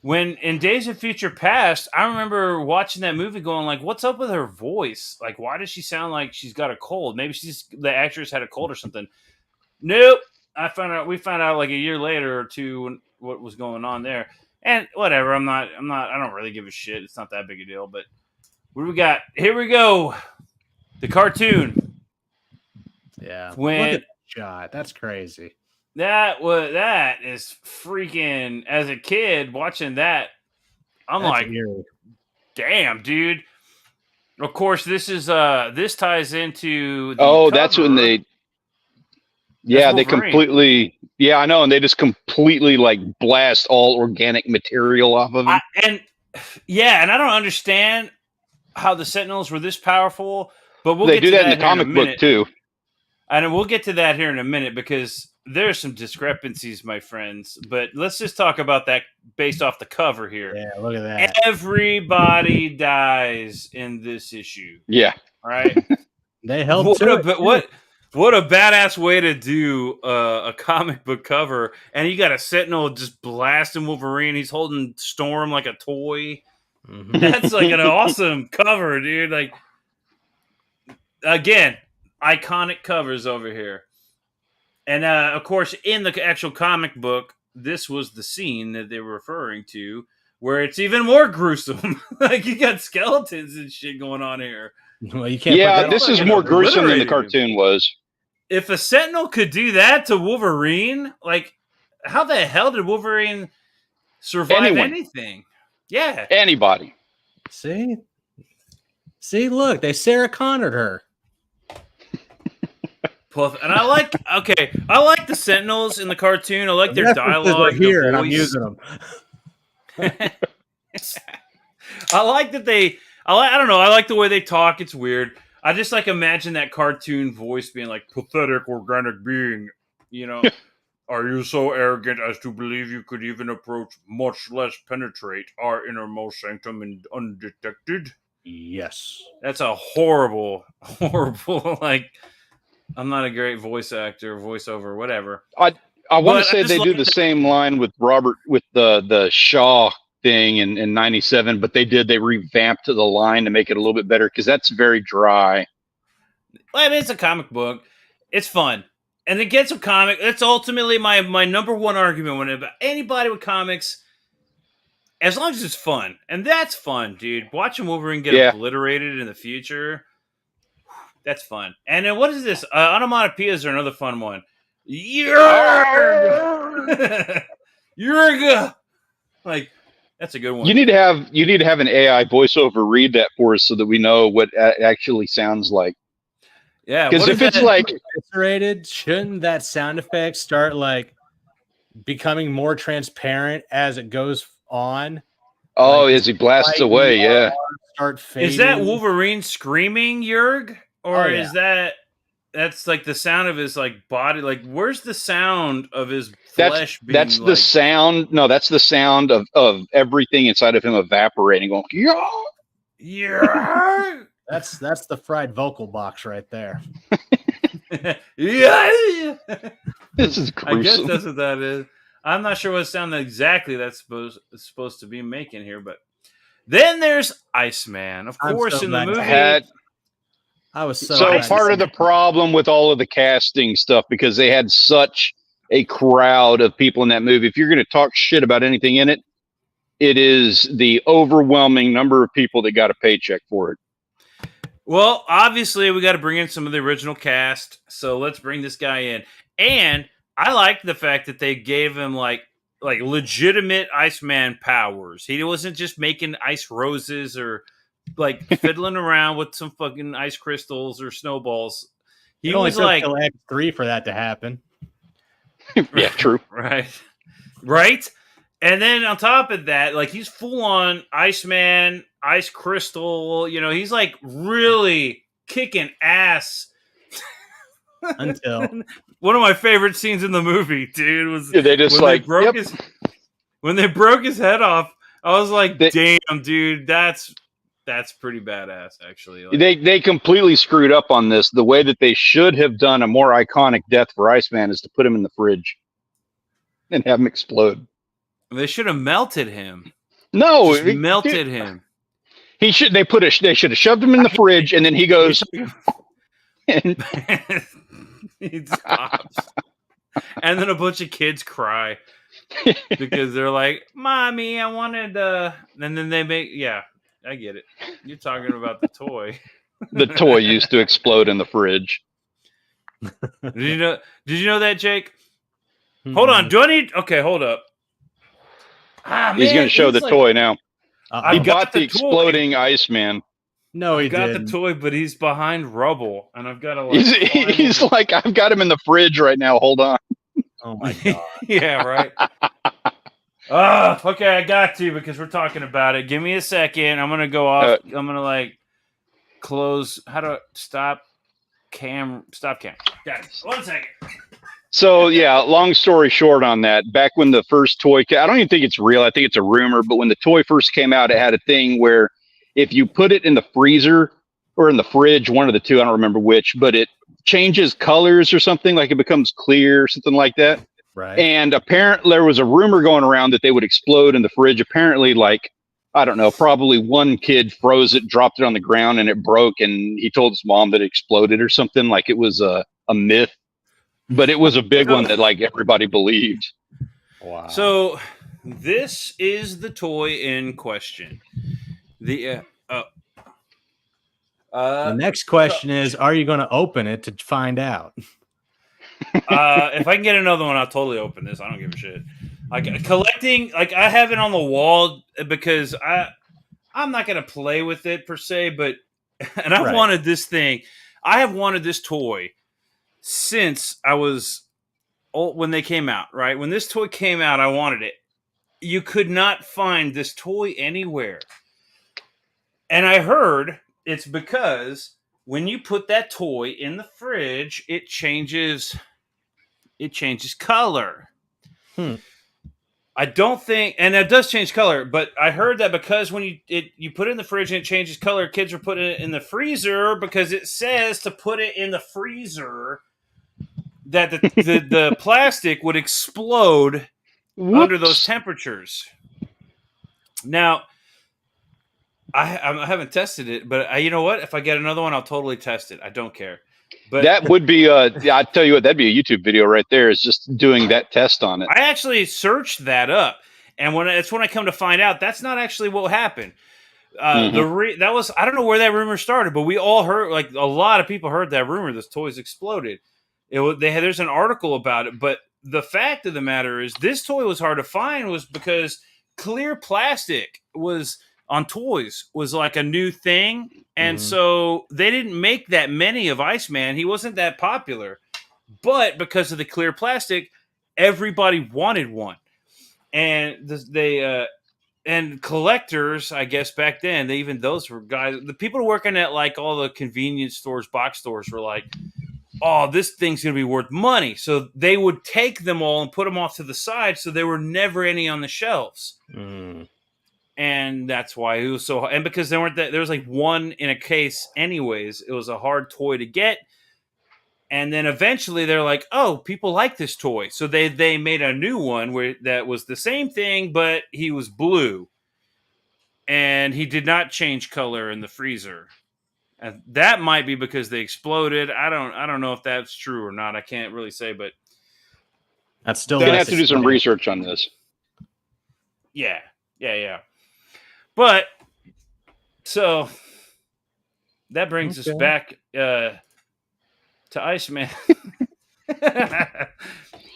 When in Days of Future Past, I remember watching that movie going like, what's up with her voice? Like, why does she sound like she's got a cold? Maybe the actress had a cold or something. Nope. We found out like a year later or two what was going on there. And whatever, I don't really give a shit. It's not that big a deal, but what do we got? Here we go. The cartoon. Yeah. When look at that shot. That's crazy. That is freaking. As a kid watching that, I'm That's like, eerie. damn, dude. Of course, this ties into. That's when they. Yeah, they completely. Yeah, I know, and they just completely like blast all organic material off of it. And I don't understand how the Sentinels were this powerful, but they do that in the comic book too. And we'll get to that here in a minute because there's some discrepancies, my friends. But let's just talk about that based off the cover here. Yeah, look at that. Everybody dies in this issue. Yeah. Right? They held what a badass way to do a comic book cover. And you got a Sentinel just blasting Wolverine. He's holding Storm like a toy. Mm-hmm. That's like an awesome cover, dude. Like, again, iconic covers over here. And, of course, in the actual comic book, this was the scene that they were referring to where it's even more gruesome. Like, you got skeletons and shit going on here. Well, you can't. Yeah, this is more gruesome than the cartoon was. If a Sentinel could do that to Wolverine, like, how the hell did Wolverine survive anything? Yeah. Anybody. See, look, they Sarah Connored her. And I like the Sentinels in the cartoon. I like their dialogue. Here, and I'm using them. I like that I don't know. I like the way they talk. It's weird. I just like imagine that cartoon voice being like pathetic organic being. You know, are you so arrogant as to believe you could even approach, much less penetrate our innermost sanctum and undetected? Yes. That's a horrible like. I'm not a great voice actor, voiceover, whatever. I want to say they do the same line with Robert with the Shaw thing in 97, but they revamped the line to make it a little bit better because that's very dry. Well, I mean, it's a comic book. It's fun. And it gets a comic. That's ultimately my number one argument when about anybody with comics. as long as it's fun, and that's fun, dude. Watching Wolverine get obliterated in the future, that's fun. And then what is this? Onomatopoeias are another fun one. Yerga! Yerga! Like, that's a good one. You need to have an AI voiceover read that for us so that we know what it actually sounds like. Yeah, because if it's like eviscerated, shouldn't that sound effect start like becoming more transparent as it goes on? Oh, like, as he blasts away, yeah. Start fading. Is that Wolverine screaming, Yerg, or is that's like the sound of his like body? Like, where's the sound of his flesh? That's the sound. No, that's the sound of everything inside of him evaporating. Going, yeah. That's the fried vocal box right there. Yeah. This is gruesome. I guess that's what that is. I'm not sure what sound exactly that's supposed to be making here, but then there's Iceman, of course, in the movie. I was so part of the problem with all of the casting stuff, because they had such a crowd of people in that movie. If you're going to talk shit about anything in it, it is the overwhelming number of people that got a paycheck for it. Well, obviously, we got to bring in some of the original cast, so let's bring this guy in. And I like the fact that they gave him like legitimate Iceman powers. He wasn't just making ice roses or like fiddling around with some fucking ice crystals or snowballs. He was like X3 for that to happen. Yeah, true. Right. And then on top of that, like he's full on Iceman, ice crystal. You know, he's like really kicking ass. Until one of my favorite scenes in the movie, dude, was they just when they broke his head off. I was like, damn, dude, that's pretty badass, actually. Like, they completely screwed up on this. The way that they should have done a more iconic death for Iceman is to put him in the fridge and have him explode. They should have melted him. No, melted him. They should have shoved him in the fridge, and then he goes. And he stops. And then a bunch of kids cry because they're like, "Mommy, I wanted." And then they make, I get it. You're talking about the toy. The toy used to explode in the fridge. Did you know that, Jake? Hold on. Do I need? Okay, hold up. He's going to show the toy now. I bought the exploding Iceman. No, he got didn't. the toy, but he's behind rubble, and I've got to. He's like, I've got him in the fridge right now. Hold on. Oh my god. Yeah, right. Okay, I got to because we're talking about it. Give me a second. I'm gonna go off. I'm gonna close. How to stop cam? Stop cam. Got it. 1 second. So yeah, long story short on that, back when the first toy, I don't even think it's real. I think it's a rumor. But when the toy first came out, it had a thing where if you put it in the freezer or in the fridge, one of the two, I don't remember which, but it changes colors or something, like it becomes clear or something like that. Right. And apparently there was a rumor going around that they would explode in the fridge. Apparently, I don't know, probably one kid froze it, dropped it on the ground, and it broke. And he told his mom that it exploded or something. Like it was a myth. But it was a big one that everybody believed. Wow. So this is the toy in question. The next question is, are you going to open it to find out? If I can get another one, I'll totally open this. I don't give a shit. Collecting, I have it on the wall because I'm not going to play with it per se, but I've wanted this thing. I have wanted this toy since I was old, when they came out, right? When this toy came out, I wanted it. You could not find this toy anywhere. And I heard it's because when you put that toy in the fridge, it changes color. I don't think, and it does change color, but I heard that because when you put it in the fridge and it changes color, kids are putting it in the freezer because it says to put it in the freezer that the plastic would explode under those temperatures. Now, I haven't tested it, but you know what? If I get another one, I'll totally test it. I don't care. But that would be I tell you what, that'd be a YouTube video right there, is just doing that test on it. I actually searched that up, And that's when I come to find out that's not actually what happened. Mhm. That was, I don't know where that rumor started, but we all heard, like a lot of people heard that rumor. This toys exploded. There's an article about it, but the fact of the matter is this toy was hard to find was because clear plastic was on toys was like a new thing, and so they didn't make that many of Iceman. He wasn't that popular, but because of the clear plastic, everybody wanted one, and and collectors, I guess back then, those were guys. The people working at like all the convenience stores, box stores, were like, "Oh, this thing's gonna be worth money." So they would take them all and put them off to the side, so there were never any on the shelves. And that's why it was so. And because there was like one in a case, anyways. It was a hard toy to get. And then eventually they're like, "Oh, people like this toy," so they made a new one that was the same thing, but he was blue, and he did not change color in the freezer. And that might be because they exploded. I don't know if that's true or not. I can't really say, but that's still gonna have to do some research on this. Yeah. But so that brings us back to Iceman.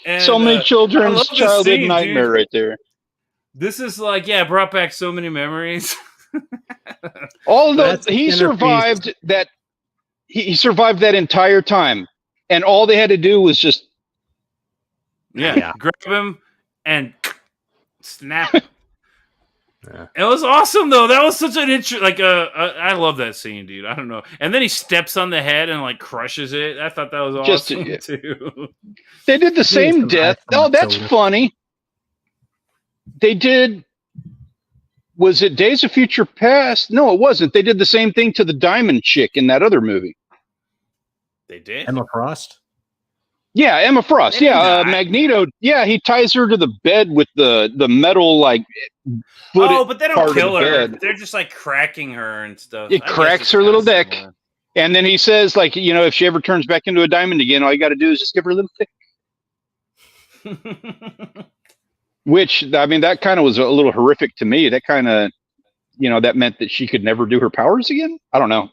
And, so many children's childhood nightmare right there. This is like, brought back so many memories. All of those, he survived that. He survived that entire time, and all they had to do was just grab him and snap him. It was awesome though. That was such an I love that scene, dude. I don't know. And then he steps on the head and like crushes it. I thought that was awesome too. They did the same death. Oh, that's funny. They did. Was it Days of Future Past? No, it wasn't. They did the same thing to the Diamond Chick in that other movie. They did? Emma Frost? Yeah, Emma Frost. Yeah, Magneto. Yeah, he ties her to the bed with the metal like. But they don't kill her. They're just like cracking her and stuff. It cracks her little neck, and then he says, like, if she ever turns back into a diamond again, all you got to do is just give her a little kick. Which, I mean, that kind of was a little horrific to me. That kind of, that meant that she could never do her powers again. I don't know.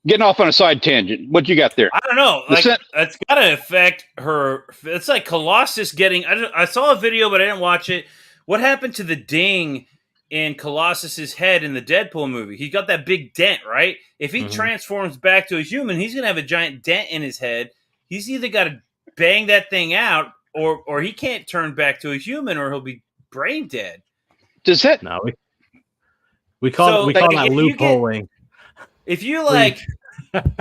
Getting off on a side tangent. What you got there? I don't know. Like, it's got to affect her. It's like Colossus getting. I saw a video, but I didn't watch it. What happened to the ding in Colossus's head in the Deadpool movie? He got that big dent, right? If he transforms back to a human, he's gonna have a giant dent in his head. He's either got to bang that thing out, or he can't turn back to a human, or he'll be brain dead. Does that? No, we call that loopholing. If you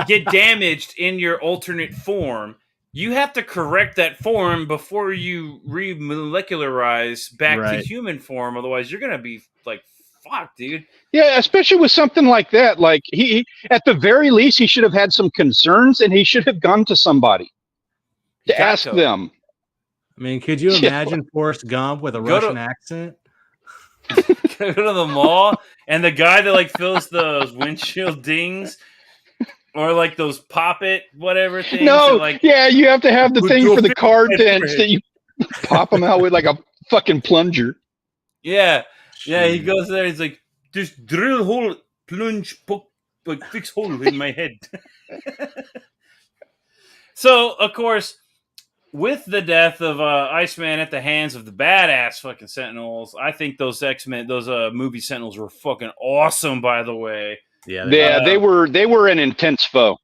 get damaged in your alternate form, you have to correct that form before you remolecularize back to human form. Otherwise, you're gonna be like, "Fuck, dude." Yeah, especially with something like that. Like he at the very least, he should have had some concerns, and he should have gone to somebody to ask them. I mean, could you imagine Forrest Gump with a Russian accent? Go to the mall, and the guy that like fills those windshield dings, or like those pop-it whatever things. No, like, you have to have the thing for the car dents that you pop them out with like a fucking plunger. Yeah. He goes there. He's like, just drill hole, plunge, poke, like fix hole in my head. So, of course, with the death of Iceman at the hands of the badass fucking Sentinels, I think those X-Men, those movie Sentinels were fucking awesome, by the way. Yeah, they were an intense foe.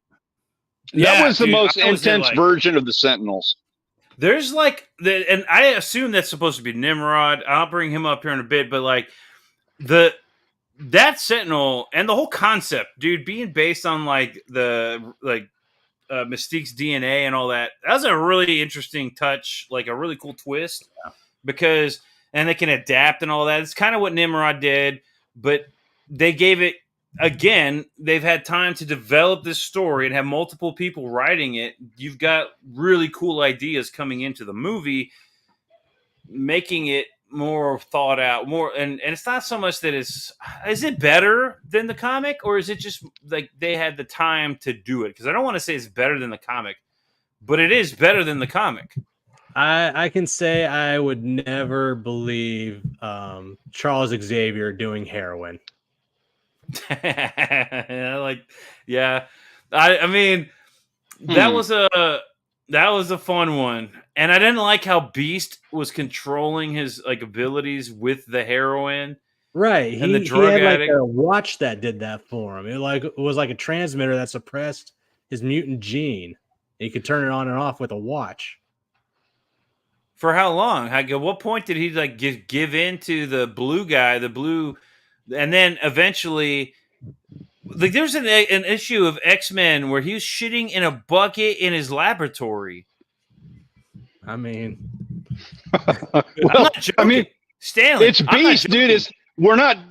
That was the most intense version of the Sentinels. There's and I assume that's supposed to be Nimrod. I'll bring him up here in a bit, but like that Sentinel and the whole concept, dude, being based on Mystique's DNA and all that. That was a really interesting touch, like a really cool twist, because they can adapt and all that. It's kind of what Nimrod did, but they gave it again. They've had time to develop this story and have multiple people writing it. You've got really cool ideas coming into the movie, making it more thought out, and it's not so much that is it better than the comic, or is it just like they had the time to do it? Because I don't want to say it's better than the comic, but it is better than the comic. I can say I would never believe Charles Xavier doing heroin. Yeah. I mean, that was a fun one, and I didn't like how Beast was controlling his like abilities with the heroin. Right, And the he drug had addict. like a watch that did that for him. It was like a transmitter that suppressed his mutant gene. He could turn it on and off with a watch. For how long? At what point did he like give in to the blue guy, and then eventually, like there's an issue of X-Men where he was shitting in a bucket in his laboratory. I mean, well, I'm not joking. I mean, Stanley, it's Beast, dude.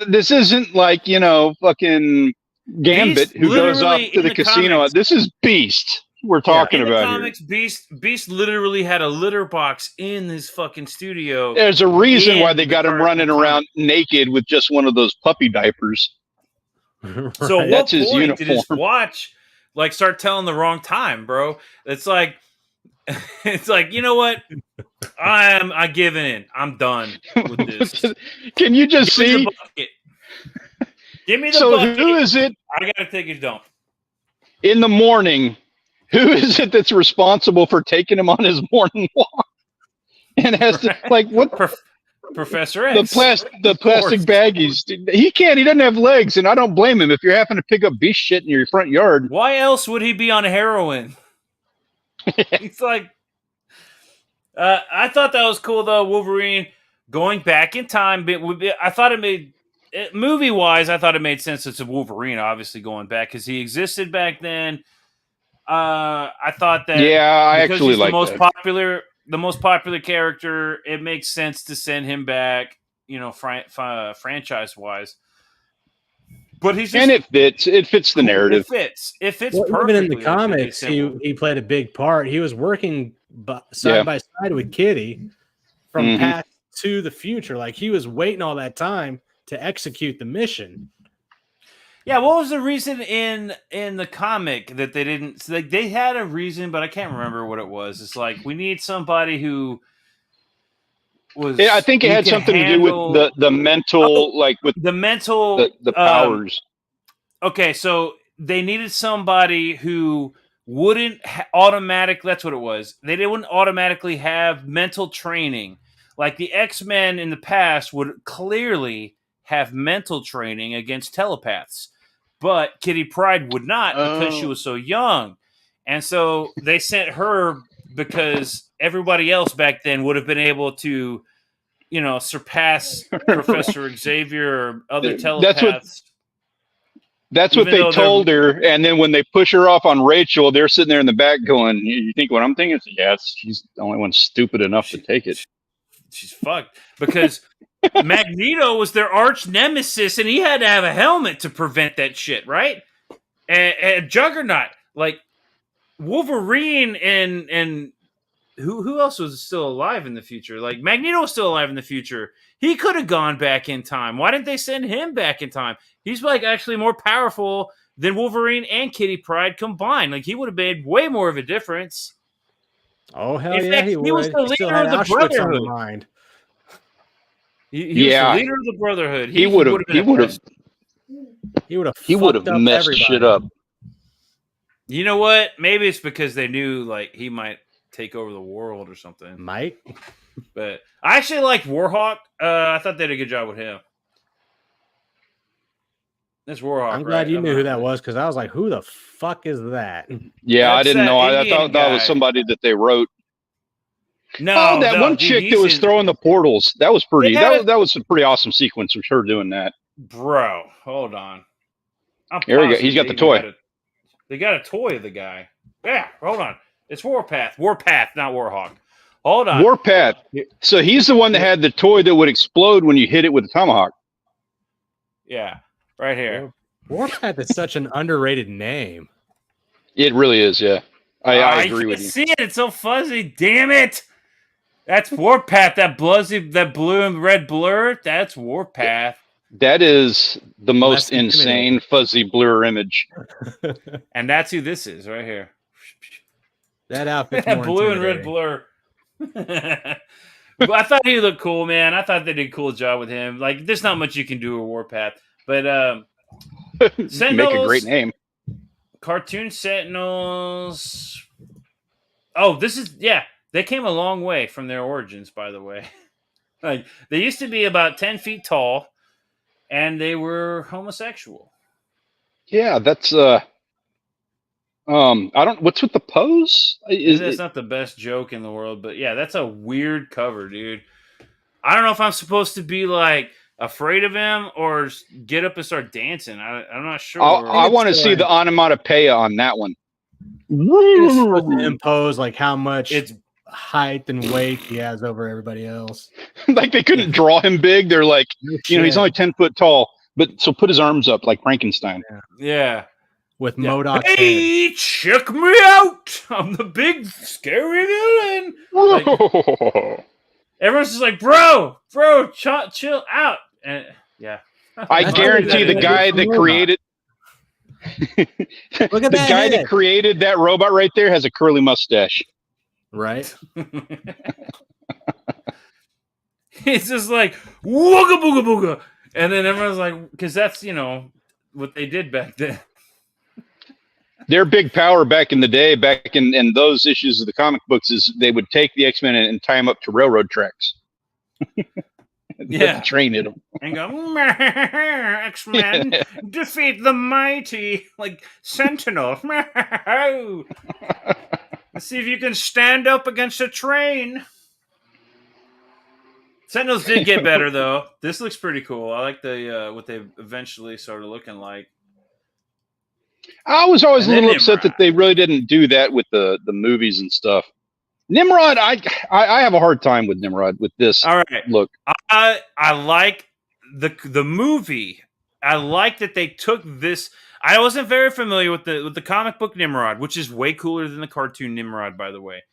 This isn't like, fucking Gambit Beast who goes off literally to in the the casino. comics. This is Beast we're talking in the about comics, here. Beast literally had a litter box in his fucking studio. There's a reason why in they the got him cartoon running comic. around naked with just one of those puppy diapers. So at what That's his point did his uniform. watch like start telling the wrong time, bro? It's like you know what? I'm giving in. I'm done with this. Can you just Give me see? the bucket. Give me the So bucket. who is it I gotta take his dump. in the morning? Who is it that's responsible for taking him on his morning walk? And has to like what? Professor The X. plastic baggies. He doesn't have legs, and I don't blame him. If you're having to pick up Beast shit in your front yard, Why else would he be on heroin? It's like, I thought that was cool though. Wolverine going back in time, but I thought movie wise, I thought it made sense. It's a Wolverine, obviously going back because he existed back then. I thought that I because actually he's like the most popular character. It makes sense to send him back, franchise wise. But he's just, and it fits. It fits the narrative. It fits well, perfectly. even in the comics, he played a big part. He was working side by side with Kitty from past to the future. Like he was waiting all that time to execute the mission. Yeah, what was the reason in the comic that they didn't? Like they had a reason, but I can't remember what it was. It's like we need somebody who was. I think it had something to do with the mental, like with the mental the powers. Okay, so they needed somebody who wouldn't automatic. That's what it was. They wouldn't automatically have mental training, like the X-Men in the past would clearly have mental training against telepaths. But Kitty Pryde would not because she was so young. And so they sent her because everybody else back then would have been able to, surpass Professor Xavier or other telepaths. That's what they told her. And then when they push her off on Rachel, they're sitting there in the back going, you think what I'm thinking? Yes, she's the only one stupid enough to take it. She's fucked because Magneto was their arch nemesis, and he had to have a helmet to prevent that shit, right? And Juggernaut, like Wolverine, and who else was still alive in the future? Like Magneto was still alive in the future. He could have gone back in time. Why didn't they send him back in time? He's like actually more powerful than Wolverine and Kitty Pryde combined. Like he would have made way more of a difference. Oh hell in yeah, fact, he was the leader of the Brotherhood. He was the leader of the Brotherhood. He would have messed everybody. shit up. You know what? Maybe it's because they knew like he might take over the world or something. Might. But I actually liked Warhawk. I thought they did a good job with him. That's Warhawk. I'm glad you knew who that was because I was like, who the fuck is that? Yeah, I didn't know. I Indian thought that was somebody that they wrote. No, that one chick that was throwing the portals. That was pretty. That was a pretty awesome sequence with her doing that. Bro, hold on. Here we go. He's got the toy. They got a toy of the guy. Yeah, hold on. It's Warpath. Warpath, not Warhawk. Hold on. Warpath. So he's the one that had the toy that would explode when you hit it with a tomahawk. Yeah, right here. Warpath is such an underrated name. It really is, yeah. I agree with you. See it. It's so fuzzy. Damn it. That's Warpath. That blue and red blur. That's Warpath. That is the most insane fuzzy blur image. And that's who this is right here. That outfit's That more blue and red blur. But I thought he looked cool, man. I thought they did a cool job with him. Like, there's not much you can do with Warpath, but Make a great name. Cartoon Sentinels. Oh, they came a long way from their origins, by the way. Like, they used to be about 10 feet tall, and they were homosexual. Yeah, that's I don't. What's with the pose? That's not the best joke in the world, but yeah, that's a weird cover, dude. I don't know if I'm supposed to be like afraid of him or get up and start dancing. I'm not sure. I want to see the onomatopoeia on that one. It's supposed to impose like how much height and weight he has over everybody else. Like they couldn't draw him big. They're like, he's only 10 foot tall, but so put his arms up like Frankenstein. Yeah. With MODOK. Hey, check me out! I'm the big scary villain. Like, everyone's just like, bro, chill out. And yeah, I guarantee the guy that created Look at the guy that created that robot right there has a curly mustache. Right? It's just like wooga booga booga, and then everyone's like, because that's what they did back then. Their big power back in the day, back in those issues of the comic books, is they would take the X-Men and tie them up to railroad tracks. Yeah, train hit them and go, X-Men defeat the mighty Sentinel. Let's see if you can stand up against a train. Sentinels did get better though. This looks pretty cool. I like the what they eventually started looking like. I was always a little upset that they really didn't do that with the movies and stuff. Nimrod, I have a hard time with Nimrod with this. All right, look, I like the movie. I like that they took this. I wasn't very familiar with the comic book Nimrod, which is way cooler than the cartoon Nimrod, by the way.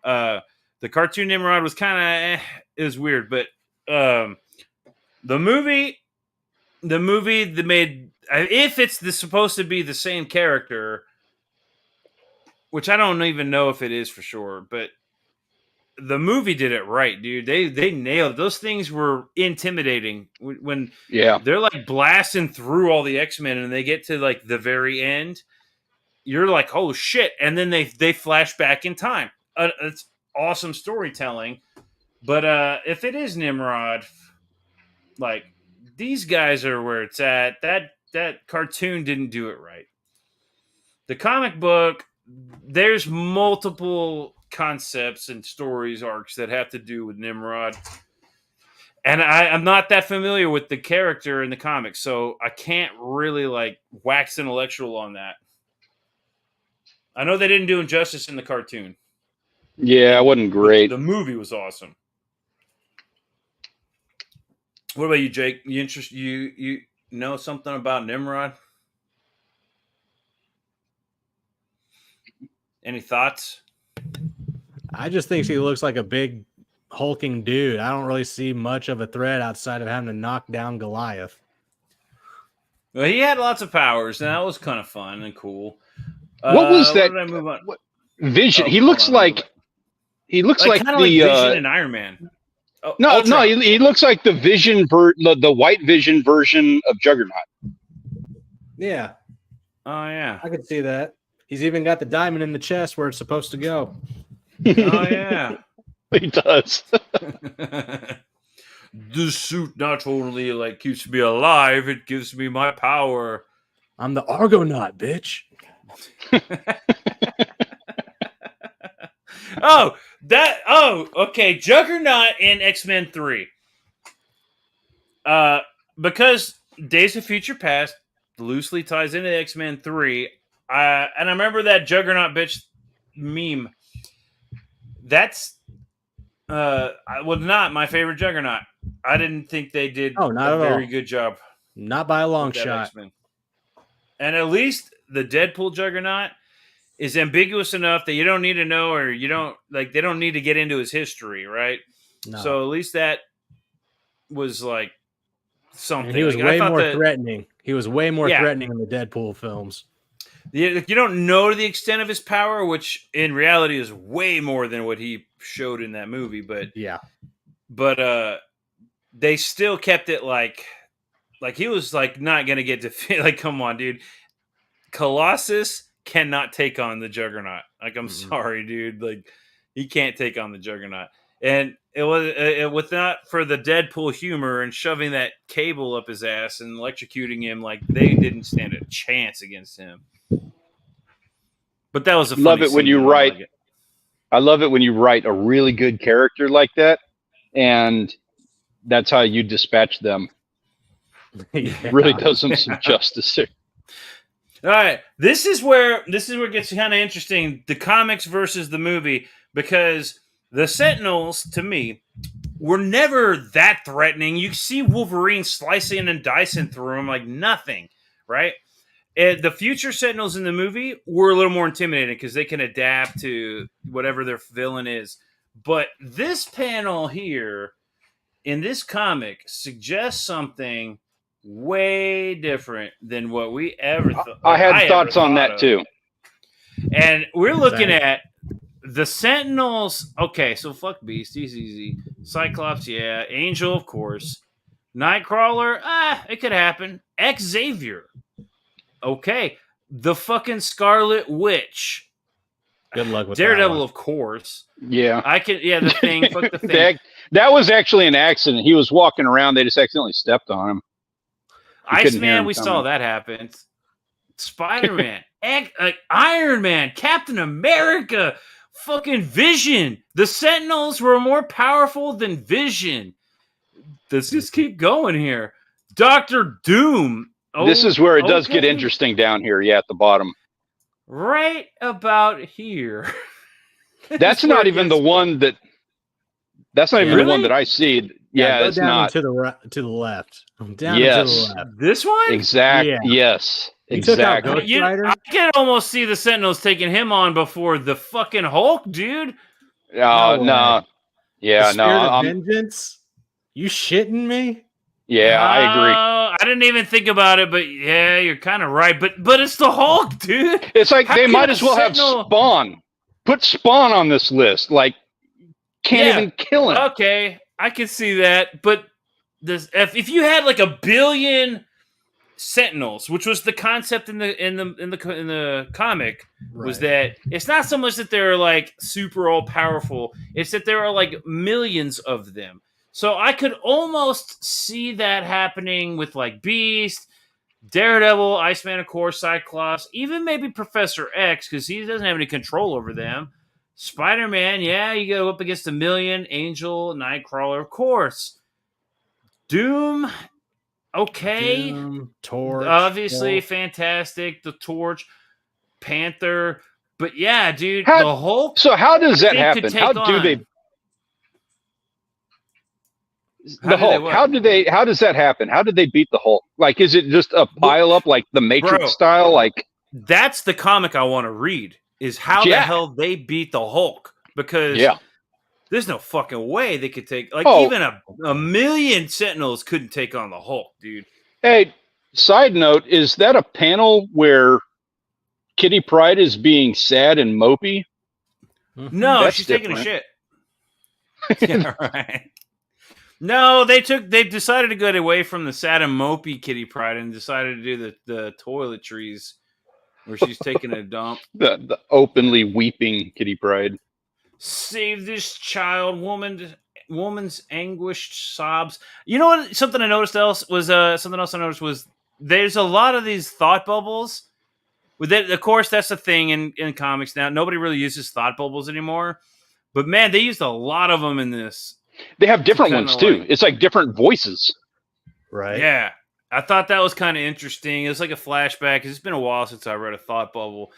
The cartoon Nimrod was kind of it was weird, but the movie that made, if it's supposed to be the same character, which I don't even know if it is for sure, but the movie did it right, dude. They nailed it. Those things were intimidating when they're like blasting through all the X-Men and they get to like the very end. You're like, oh shit, and then they flash back in time. It's awesome storytelling, but if it is Nimrod, like these guys are where it's at. That cartoon didn't do it right. The comic book, there's multiple concepts and stories arcs that have to do with Nimrod, and I'm not that familiar with the character in the comics, so I can't really like wax intellectual on that. I know they didn't do him justice in the cartoon. Yeah, it wasn't great. The movie was awesome. What about you, Jake? You know something about Nimrod? Any thoughts? I just think he looks like a big hulking dude. I don't really see much of a threat outside of having to knock down Goliath. Well, he had lots of powers, and that was kind of fun and cool. What was that? What did I move on? Vision. He looks like the Vision and Iron Man. Oh, no, he looks like the Vision the White Vision version of Juggernaut. Yeah. Oh yeah, I could see that. He's even got the diamond in the chest where it's supposed to go. Oh yeah, he does. This suit not only like keeps me alive, it gives me my power. I'm the Argonaut, bitch. Okay. Juggernaut in X-Men 3. Because Days of Future Past loosely ties into X-Men 3. And I remember that Juggernaut bitch meme. That's was not my favorite Juggernaut. I didn't think they did a very good job. Not by a long shot. X-Men. And at least the Deadpool Juggernaut is ambiguous enough that you don't need to know, or they don't need to get into his history, right? No. So at least that was like something. And he was way more threatening. He was way more threatening in the Deadpool films. You don't know the extent of his power, which in reality is way more than what he showed in that movie. But they still kept it like he was like not gonna get defeated. Like, come on, dude. Colossus cannot take on the Juggernaut. Like, I'm sorry, dude. Like, he can't take on the Juggernaut. And it was not for the Deadpool humor and shoving that cable up his ass and electrocuting him. Like, they didn't stand a chance against him. But that was a funny love it when scene. you write. I love it when you write a really good character like that, and that's how you dispatch them. Really does them some justice here. All right, this is where it gets kind of interesting, the comics versus the movie, because the Sentinels, to me, were never that threatening. You see Wolverine slicing and dicing through them like nothing, right? The future Sentinels in the movie were a little more intimidating because they can adapt to whatever their villain is. But this panel here in this comic suggests something way different than what we ever thought. I had thoughts on that too. And we're looking at the Sentinels. Okay, so fuck Beast, he's easy. Cyclops, yeah. Angel, of course. Nightcrawler, it could happen. Xavier, okay. The fucking Scarlet Witch. Good luck with Daredevil, of course. Yeah. I can. Yeah, the Thing. Fuck the Thing. That was actually an accident. He was walking around. They just accidentally stepped on him. Iceman, we saw that happen. Spider-Man, Iron Man, Captain America, fucking Vision. The Sentinels were more powerful than Vision. Let's just keep going here. Doctor Doom. This is where it does get interesting down here. Yeah, at the bottom. Right about here. That's not even the one that. That's not even the one that I see. Yeah, it's not to the left. Down yes. to the left. This one? Exactly. Yeah. Yes. Exactly. I can almost see the Sentinels taking him on before the fucking Hulk, dude. No. Yeah, the Spirit of Vengeance? You shitting me? Yeah, I agree. I didn't even think about it, but yeah, you're kind of right. But it's the Hulk, dude. It's like they might as well have Spawn. Put Spawn on this list. Like, can't even kill him. Okay, I can see that. But this, if you had like 1 billion Sentinels, which was the concept in the comic, was that it's not so much that they're like super all powerful; it's that there are like millions of them. So I could almost see that happening with like Beast, Daredevil, Iceman, of course, Cyclops, even maybe Professor X, because he doesn't have any control over them. Spider-Man, yeah, you go up against 1 million. Angel, Nightcrawler, of course. Doom, okay. Doom, Torch, obviously, fantastic. The Torch, Panther, but yeah, dude, the Hulk. So how does that happen? How do they? The Hulk. How does that happen? How did they beat the Hulk? Like, is it just a pile up like the Matrix style? Like, that's the comic I want to read. Is how the hell they beat the Hulk? Because there's no fucking way they could take even a million Sentinels couldn't take on the Hulk, dude. Hey, side note: is that a panel where Kitty Pryde is being sad and mopey? No, she's taking a shit. Yeah, right. No, they decided to go away from the sad and mopey Kitty Pryde and decided to do the toiletries where she's taking a dump. The openly weeping Kitty Pryde. Save this child, woman's anguished sobs. You know what? Something I noticed was there's a lot of these thought bubbles. With that, of course, that's the thing in comics now. Nobody really uses thought bubbles anymore. But man, they used a lot of them in this. They have different ones too. It's like different voices. Right. Yeah. I thought that was kind of interesting. It was like a flashback. It's been a while since I read a thought bubble.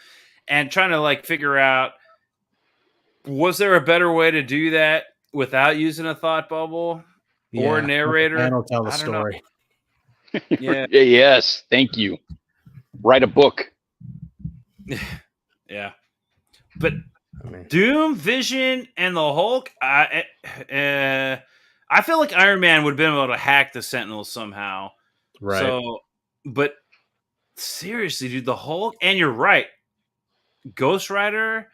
And trying to like figure out, was there a better way to do that without using a thought bubble or a narrator? And I'll tell the story. Yeah. Yes. Thank you. Write a book. Yeah. But Doom, Vision, and the Hulk, I feel like Iron Man would have been able to hack the Sentinels somehow. Right. So, but seriously, dude, the Hulk, and you're right, Ghost Rider,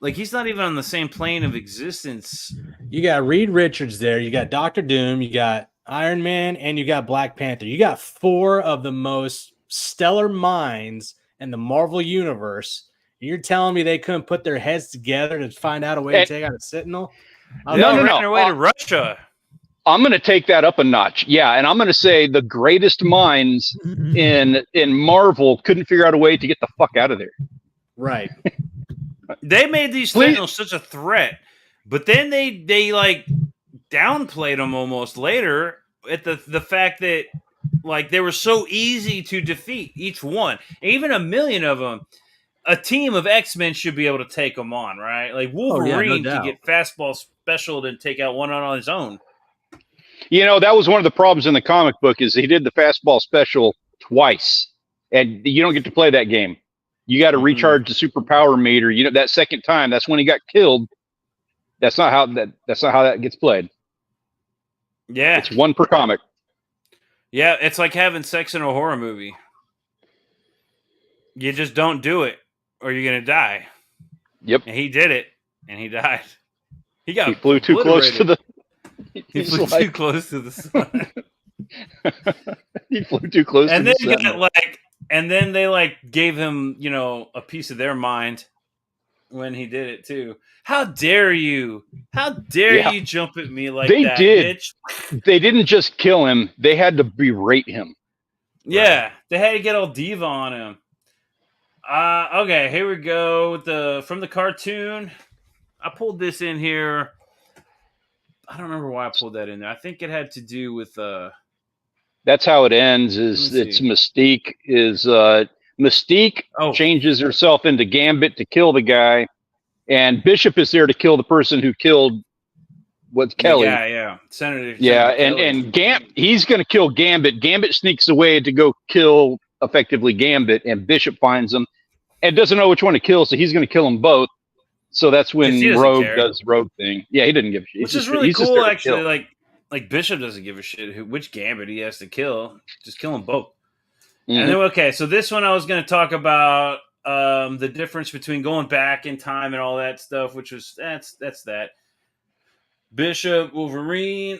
like he's not even on the same plane of existence. You got Reed Richards there. You got Doctor Doom. You got Iron Man, and you got Black Panther. You got 4 of the most stellar minds in the Marvel universe. You're telling me they couldn't put their heads together to find out a way to take out a Sentinel? They're on their way to Russia. I'm going to take that up a notch. Yeah, and I'm going to say the greatest minds in Marvel couldn't figure out a way to get the fuck out of there. Right. They made these Sentinels such a threat, but then they like downplayed them almost later at the fact that like they were so easy to defeat, each one, even a million of them. A team of X-Men should be able to take them on, right? Like Wolverine can get fastball special and take out one on his own. You know, that was one of the problems in the comic book is he did the fastball special twice, and you don't get to play that game. You got to recharge the superpower meter. You know, that second time, that's when he got killed. That's not how that gets played. Yeah, it's one per comic. Yeah, it's like having sex in a horror movie. You just don't do it, or you're gonna die. Yep. And he did it, and he died. He flew too close to the. He flew too close to the sun. He flew too close to the sun. And then they like gave him, you know, a piece of their mind when he did it too. How dare you? How dare you jump at me like that, bitch? They didn't just kill him; they had to berate him. Yeah, they had to get all diva on him. Okay, here we go. From the cartoon, I pulled this in here. I don't remember why I pulled that in there. I think it had to do with That's how it ends. It's Mystique changes herself into Gambit to kill the guy, and Bishop is there to kill the person who killed Kelly. Yeah, Senator and he's going to kill Gambit. Gambit sneaks away to go kill effectively Gambit, and Bishop finds him and doesn't know which one to kill, so he's going to kill them both. So that's when Rogue does Rogue thing. Yeah, he didn't give a shit. Which is really cool, actually. Like Bishop doesn't give a shit which Gambit he has to kill. Just kill them both. And then, so this one I was going to talk about the difference between going back in time and all that stuff, which was that's that. Bishop, Wolverine,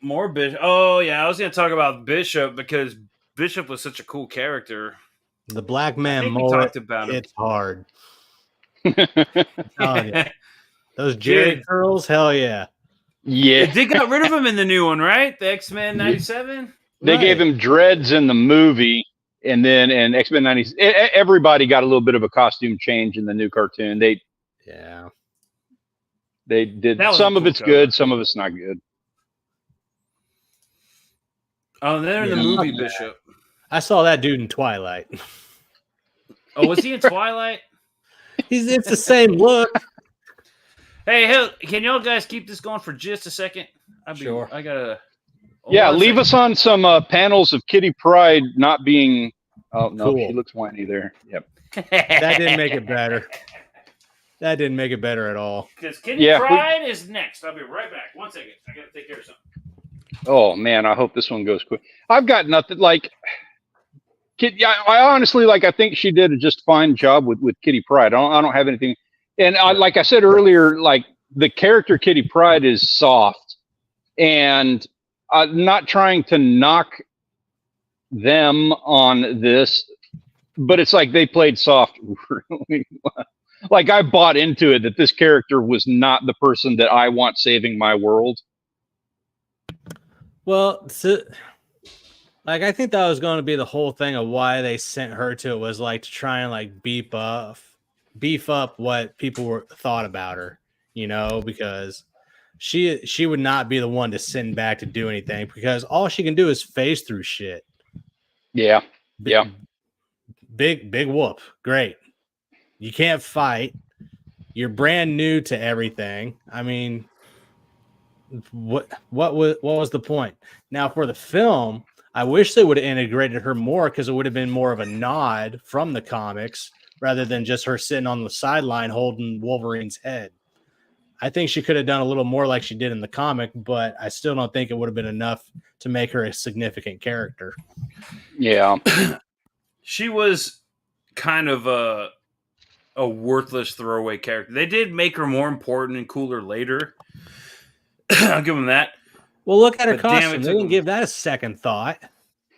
more Bishop. Oh yeah, I was going to talk about Bishop because Bishop was such a cool character. The black man mullet. Talked about him. It's hard. Those Jerry curls, hell yeah. Yeah, they got rid of him in the new one, right? The X-Men 97. They gave him dreads in the movie, and then in X-Men 90, everybody got a little bit of a costume change in the new cartoon. They did. Some of it's good, some of it's not good. Oh, they're in the movie Bishop. I saw that dude in Twilight. Oh, was he in Twilight? It's the same look. Hey, can y'all guys keep this going for just a second? Sure. I gotta. Leave us on some panels of Kitty Pryde not being. Oh no, cool. She looks whiny there. Yep. That didn't make it better. That didn't make it better at all. Because Kitty Pryde is next. I'll be right back. 1 second. I gotta take care of something. Oh man, I hope this one goes quick. I've got nothing like. I honestly I think she did a just fine job with Kitty Pryde. I don't have anything. And like I said earlier, like the character Kitty Pryde is soft, and I'm not trying to knock them on this, but it's like they played soft really well. Like I bought into it that this character was not the person that I want saving my world. Well, I think that was going to be the whole thing of why they sent her to it, was like to try and like beef up what people thought about her, you know, because she would not be the one to send back to do anything, because all she can do is phase through shit. Yeah. Big whoop. Great. You can't fight. You're brand new to everything. I mean, what was the point? Now for the film, I wish they would have integrated her more, because it would have been more of a nod from the comics rather than just her sitting on the sideline holding Wolverine's head. I think she could have done a little more like she did in the comic, but I still don't think it would have been enough to make her a significant character. Yeah. she was kind of a worthless throwaway character. They did make her more important and cooler later. I'll give them that. Well, look at her But damn, costume. it They took didn't give that a second thought.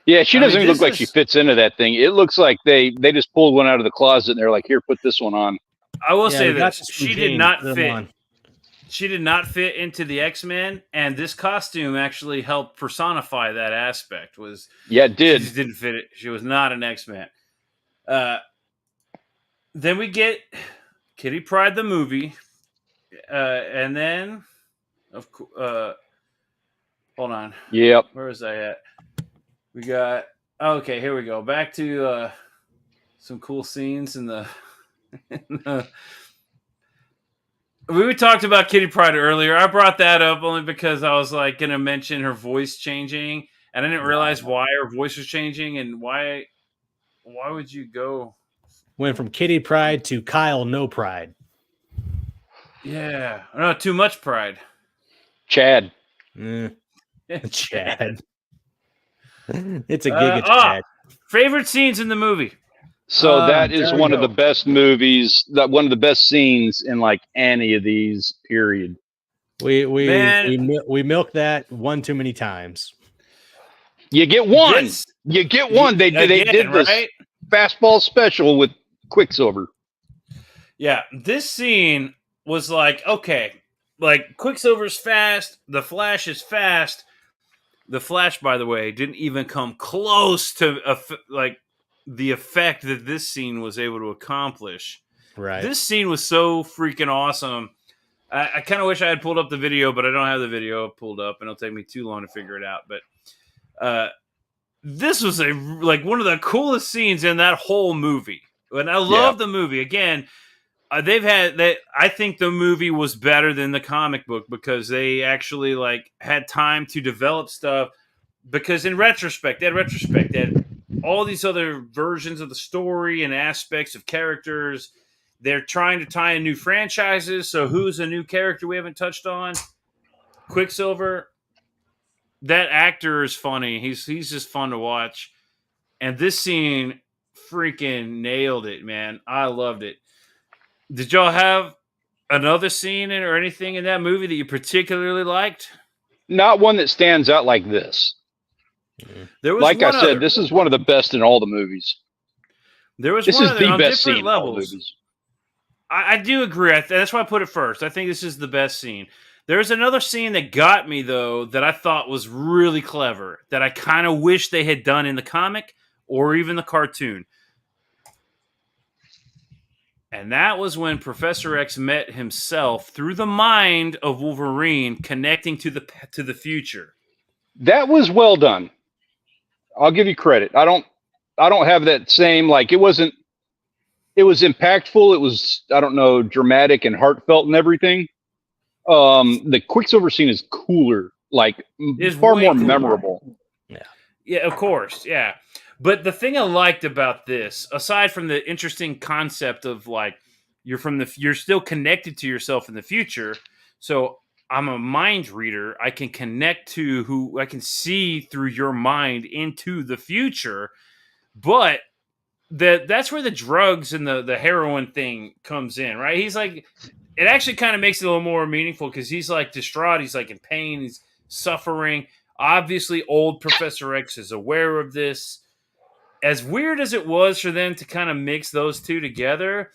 Yeah, she doesn't even this look like she is- fits into that thing. It looks like they just pulled one out of the closet and they're like, "Here, put this one on." I will Yeah, say we got this: this from she did Gene. not Put 'em fit. on. She did not fit into the X-Men, and this costume actually helped personify that aspect. Yeah, it She did. just didn't fit it. She was not an X-Men. Then we get Kitty Pryde the movie, and then hold on, Yep. where was I at? We got okay. Here we go. Back to some cool scenes in the. We talked about Kitty Pryde earlier. I brought that up only because I was like going to mention her voice changing, and I didn't realize why her voice was changing and why. Why would you go? Went from Kitty Pride to Kyle No Pride. Yeah, no, too much pride. Chad. Chad. It's a Giga Chad. Favorite scenes in the movie. So that is there we one of go. the best movies. That one of the best scenes in like any of these. Period. We Man. milked that one too many times. You get one. This- You get one. They did Again, this right? fastball special with Quicksilver. Yeah, this scene was like, okay, like Quicksilver's fast, the Flash is fast. The Flash, by the way, didn't even come close to like the effect that this scene was able to accomplish. Right. This scene was so freaking awesome. I kind of wish I had pulled up the video, but I don't have the video pulled up, and it'll take me too long to figure it out. But this was one of the coolest scenes in that whole movie. And I love the movie. Again, I think the movie was better than the comic book because they actually like had time to develop stuff. Because in retrospect, they had all these other versions of the story and aspects of characters. They're trying to tie in new franchises. So who's a new character we haven't touched on? Quicksilver. That actor is funny. He's just fun to watch. And this scene freaking nailed it, man. I loved it. Did y'all have another scene or anything in that movie that you particularly liked? Not one that stands out like this. There was Like I one said, other. this is one of the best in all the movies. There was This one is other the on best different scene in all the levels. movies. I do agree. That's why I put it first. I think this is the best scene. There's another scene that got me, though, that I thought was really clever, that I kind of wish they had done in the comic or even the cartoon. And that was when Professor X met himself through the mind of Wolverine, connecting to the future. That was well done. I'll give you credit. I don't have that same, like, it was impactful. It was, I don't know, dramatic and heartfelt and everything. The Quicksilver scene is cooler, like far way more cooler. memorable. Yeah, of course. Yeah. But the thing I liked about this, aside from the interesting concept of like you're still connected to yourself in the future. So I'm a mind reader. I can connect to who I can see through your mind into the future. But that's where the drugs and the heroin thing comes in, right? He's like, it actually kind of makes it a little more meaningful because he's like distraught. He's like in pain. He's suffering. Obviously, old Professor X is aware of this. As weird as it was for them to kind of mix those two together,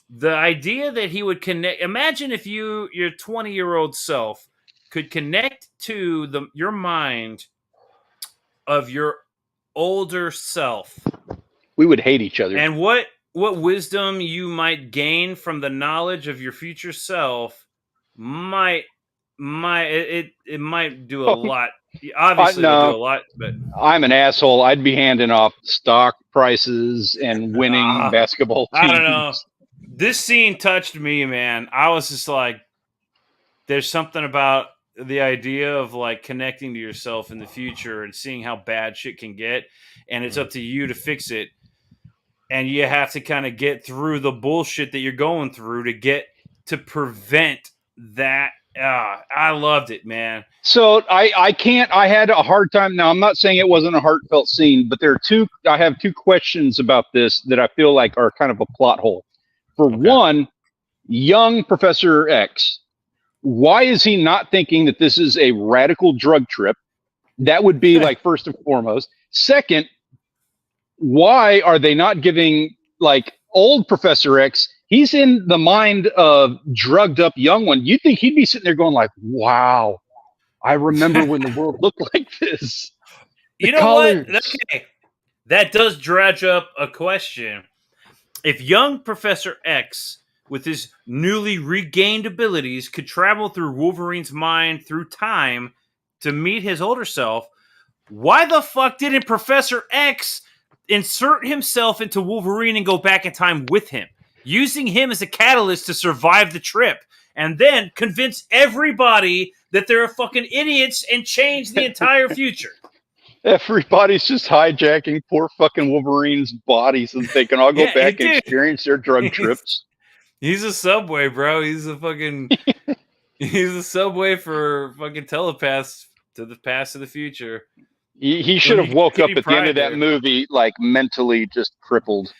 the idea that he would connect. Imagine if your 20-year-old self could connect to your mind of your older self. We would hate each other. And what wisdom you might gain from the knowledge of your future self might do a lot. Obviously, it would do a lot, but I'm an asshole. I'd be handing off stock prices and winning basketball teams. I don't know. This scene touched me, man. I was just like, there's something about the idea of like connecting to yourself in the future and seeing how bad shit can get, and it's up to you to fix it. And you have to kind of get through the bullshit that you're going through to prevent that I loved it, man. So I had a hard time. Now I'm not saying it wasn't a heartfelt scene, but I have two questions about this that I feel like are kind of a plot hole. For one, young Professor X, why is he not thinking that this is a radical drug trip? That would be like first and foremost. Second, why are they not giving like old Professor X? He's in the mind of drugged up young one. You'd think he'd be sitting there going like, wow, I remember when the world looked like this. You know what? Okay. That does dredge up a question. If young Professor X, with his newly regained abilities, could travel through Wolverine's mind through time to meet his older self, why the fuck didn't Professor X insert himself into Wolverine and go back in time with him, using him as a catalyst to survive the trip, and then convince everybody that they're fucking idiots and change the entire future? Everybody's just hijacking poor fucking Wolverine's body so that they can all go back and experience their drug trips. He's a subway, bro. He's a fucking he's a subway for fucking telepaths to the past of the future. He should have woke up at the end of that movie like mentally just crippled.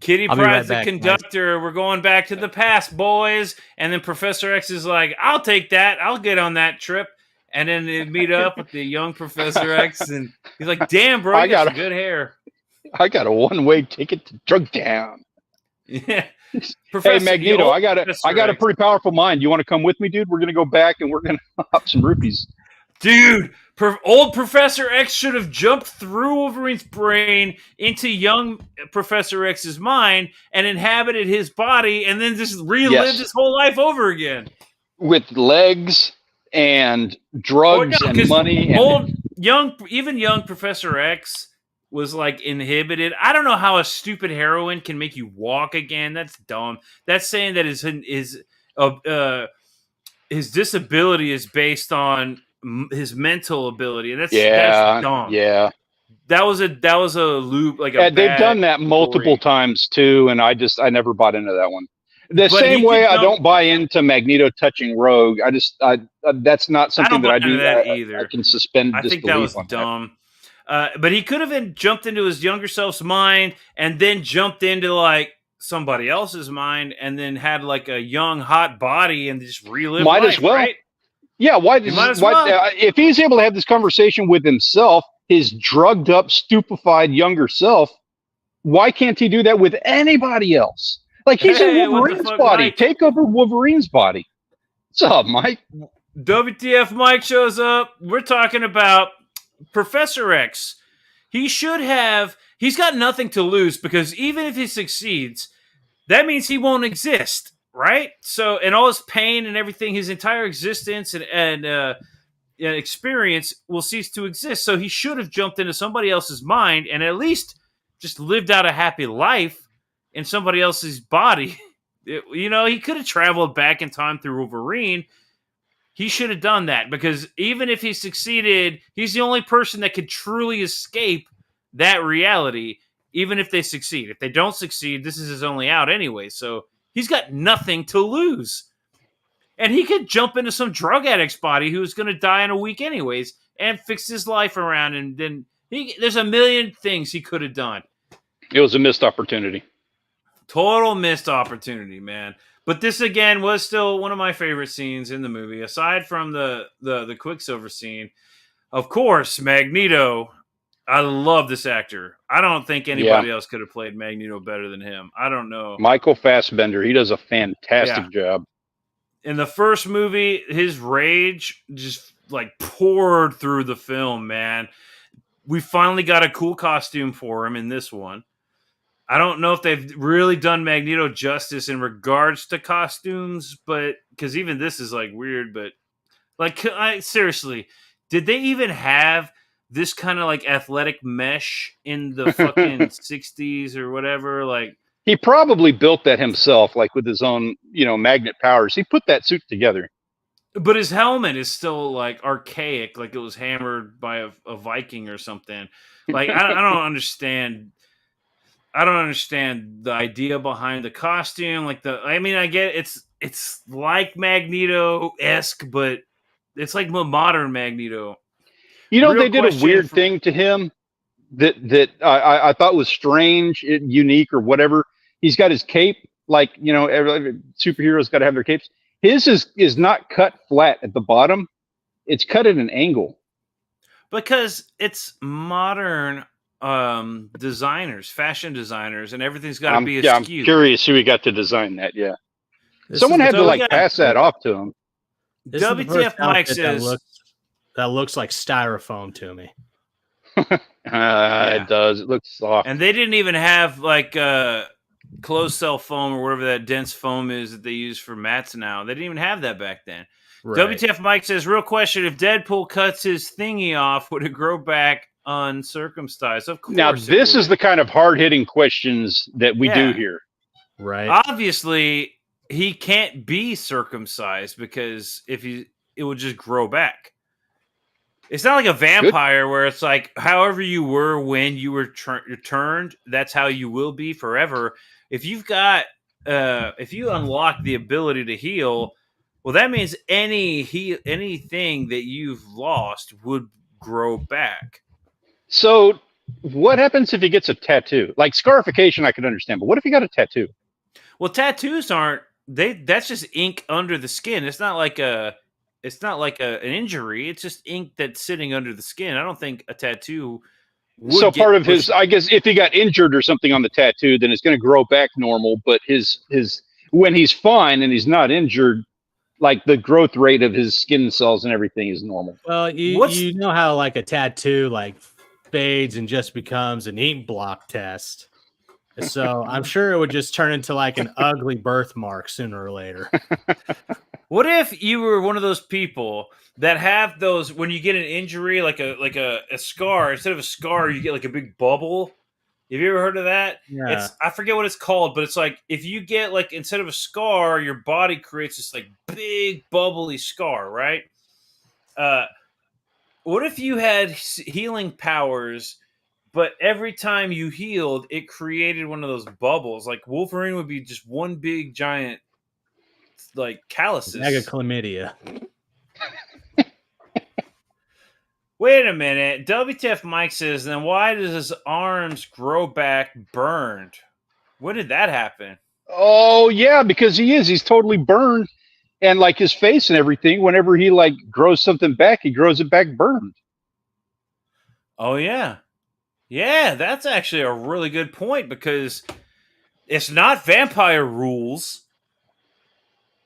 Kitty Pryde's the conductor. We're going back to the past, boys. And then Professor X is like, I'll take that. I'll get on that trip. And then they meet up with the young Professor X, and he's like, damn, bro, you got some good hair. I got a one-way ticket to Drug Town. Yeah. Hey, Magneto, I got a pretty powerful mind. You want to come with me, dude? We're going to go back, and we're going to pop some rupees. Dude, old Professor X should have jumped through Wolverine's brain into young Professor X's mind and inhabited his body, and then just relived his whole life over again. With legs and drugs and money. Even young Professor X was like inhibited. I don't know how a stupid heroin can make you walk again. That's dumb. That's saying that his disability is based on his mental ability. That's dumb. Yeah. That was a loop. Like they've done that multiple times too, and I never bought into that one. The same way I don't buy into Magneto touching Rogue. That's not something that I do either. I can suspend disbelief. I think that was dumb. But he could have jumped into his younger self's mind and then jumped into like somebody else's mind and then had like a young hot body and just relive life, as well. Right? Yeah, if he's able to have this conversation with himself, his drugged up, stupefied younger self, why can't he do that with anybody else? Like, he's in Wolverine's body. Mike? Take over Wolverine's body. What's up, Mike? WTF Mike shows up. We're talking about Professor X. He's got nothing to lose because even if he succeeds, that means he won't exist, right? So, and all his pain and everything, his entire existence and experience will cease to exist. So he should have jumped into somebody else's mind and at least just lived out a happy life in somebody else's body. He could have traveled back in time through Wolverine. He should have done that because even if he succeeded, he's the only person that could truly escape that reality, even if they succeed. If they don't succeed, this is his only out anyway. So he's got nothing to lose. And he could jump into some drug addict's body who's going to die in a week anyways and fix his life around. And then there's a million things he could have done. It was a missed opportunity. Total missed opportunity, man. But this again was still one of my favorite scenes in the movie, aside from the Quicksilver scene. Of course, Magneto. I love this actor. I don't think anybody else could have played Magneto better than him. I don't know. Michael Fassbender, he does a fantastic job. In the first movie, his rage just like poured through the film, man. We finally got a cool costume for him in this one. I don't know if they've really done Magneto justice in regards to costumes, but because even this is like weird, but like seriously, did they even have this kind of like athletic mesh in the fucking 60s or whatever? Like, he probably built that himself, like with his own, magnet powers. He put that suit together. But his helmet is still like archaic, like it was hammered by a Viking or something. Like, I don't understand. I don't understand the idea behind the costume. I get it's like Magneto-esque, but it's like modern Magneto. You know, Real they did a question weird for- thing to him that I thought was strange, unique, or whatever. He's got his cape, like, you know, every superheroes got to have their capes. His is not cut flat at the bottom; it's cut at an angle. Because it's modern designers, fashion designers, and everything's got to be I'm askew. curious who he got to design that. Yeah, This someone is had the- to like yeah. pass that off to him. this is the WTF first Mike outfit says that looks like styrofoam to me. It does. It looks soft. and they didn't even have like closed cell foam or whatever that dense foam is that they use for mats now. They didn't even have that back then. Right. WTF Mike says, real question, if Deadpool cuts his thingy off, would it grow back uncircumcised? Of course. Now, it this would. is the kind of hard-hitting questions that we do Yeah. here. Right. Obviously, he can't be circumcised because it would just grow back. It's not like a vampire where it's like, however you were when you were turned, that's how you will be forever. If you've got, if you unlock the ability to heal, well, that means anything that you've lost would grow back. So, what happens if he gets a tattoo? Like scarification, I can understand, but what if he got a tattoo? Well, tattoos that's just ink under the skin. It's not like an injury. It's just ink that's sitting under the skin. I don't think a tattoo would So get part of his, pushed- I guess, if he got injured or something on the tattoo, then it's going to grow back normal. But his when he's fine and he's not injured, like the growth rate of his skin cells and everything is normal. Well, you know how like a tattoo like fades and just becomes an ink block test. So I'm sure it would just turn into like an ugly birthmark sooner or later. What if you were one of those people that have those when you get an injury, like a scar, instead of a scar, you get like a big bubble? Have you ever heard of that? Yeah. I forget what it's called, but it's like if you get like instead of a scar, your body creates this like big bubbly scar, right? What if you had healing powers, but every time you healed, it created one of those bubbles? Like Wolverine would be just one big giant like calluses. Mega chlamydia. Wait a minute. WTF Mike says, then why does his arms grow back burned? When did that happen? Oh yeah, because he's totally burned, and like his face and everything. Whenever he like grows something back, he grows it back burned. Oh, yeah. Yeah, that's actually a really good point because it's not vampire rules.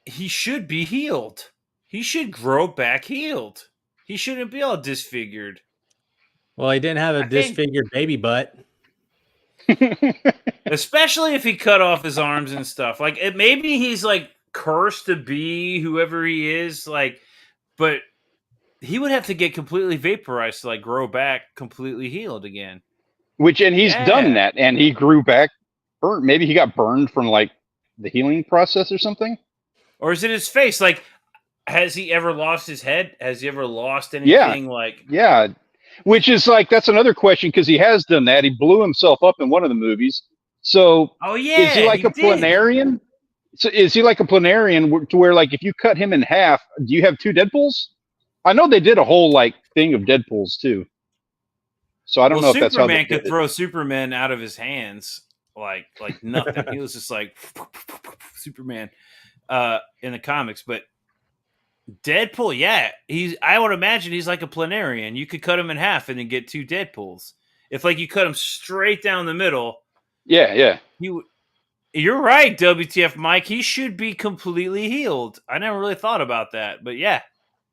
He should be healed. He should grow back healed. He shouldn't be all disfigured. Well, he didn't have a I think- disfigured baby butt. Especially if he cut off his arms and stuff. Like, maybe he's like cursed to be whoever he is. Like, but he would have to get completely vaporized to like grow back completely healed again. And he's Yeah. done that, and he grew back burnt. Maybe he got burned from like the healing process or something. Or is it his face? Like, has he ever lost his head? Has he ever lost anything? Like, Yeah, which is like that's another question because he has done that. He blew himself up in one of the movies. So oh yeah, is he like a did. planarian? So is he like a planarian to where like if you cut him in half, do you have two Deadpools? I know they did a whole like thing of Deadpools too. So I don't know if that's how they Superman did could it. throw Superman out of his hands like nothing. He was just like Superman in the comics, but Deadpool, yeah, I would imagine he's like a planarian. You could cut him in half and then get two Deadpools. If like you cut him straight down the middle, Yeah. You're right, WTF Mike. He should be completely healed. I never really thought about that, but yeah,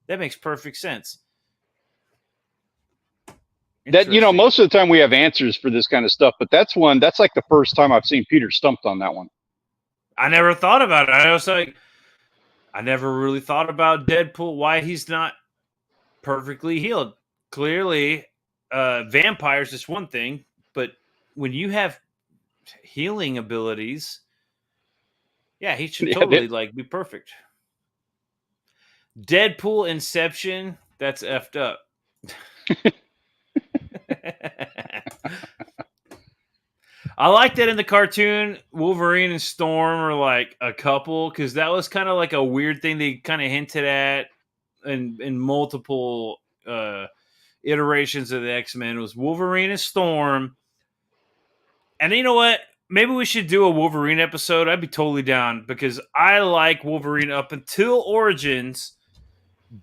that makes perfect sense. That Interesting. most of the time we have answers for this kind of stuff, but that's like the first time I've seen Peter stumped on that one. I never thought about it. I was like, I never really thought about Deadpool, why he's not perfectly healed. Clearly, vampires is one thing, but when you have healing abilities, yeah, he should Yeah, totally like be perfect. Deadpool Inception, that's effed up. I like that in the cartoon, Wolverine and Storm are like a couple because that was kind of like a weird thing they kind of hinted at in multiple iterations of the X-Men was Wolverine and Storm. And you know what? Maybe we should do a Wolverine episode. I'd be totally down because I like Wolverine up until Origins.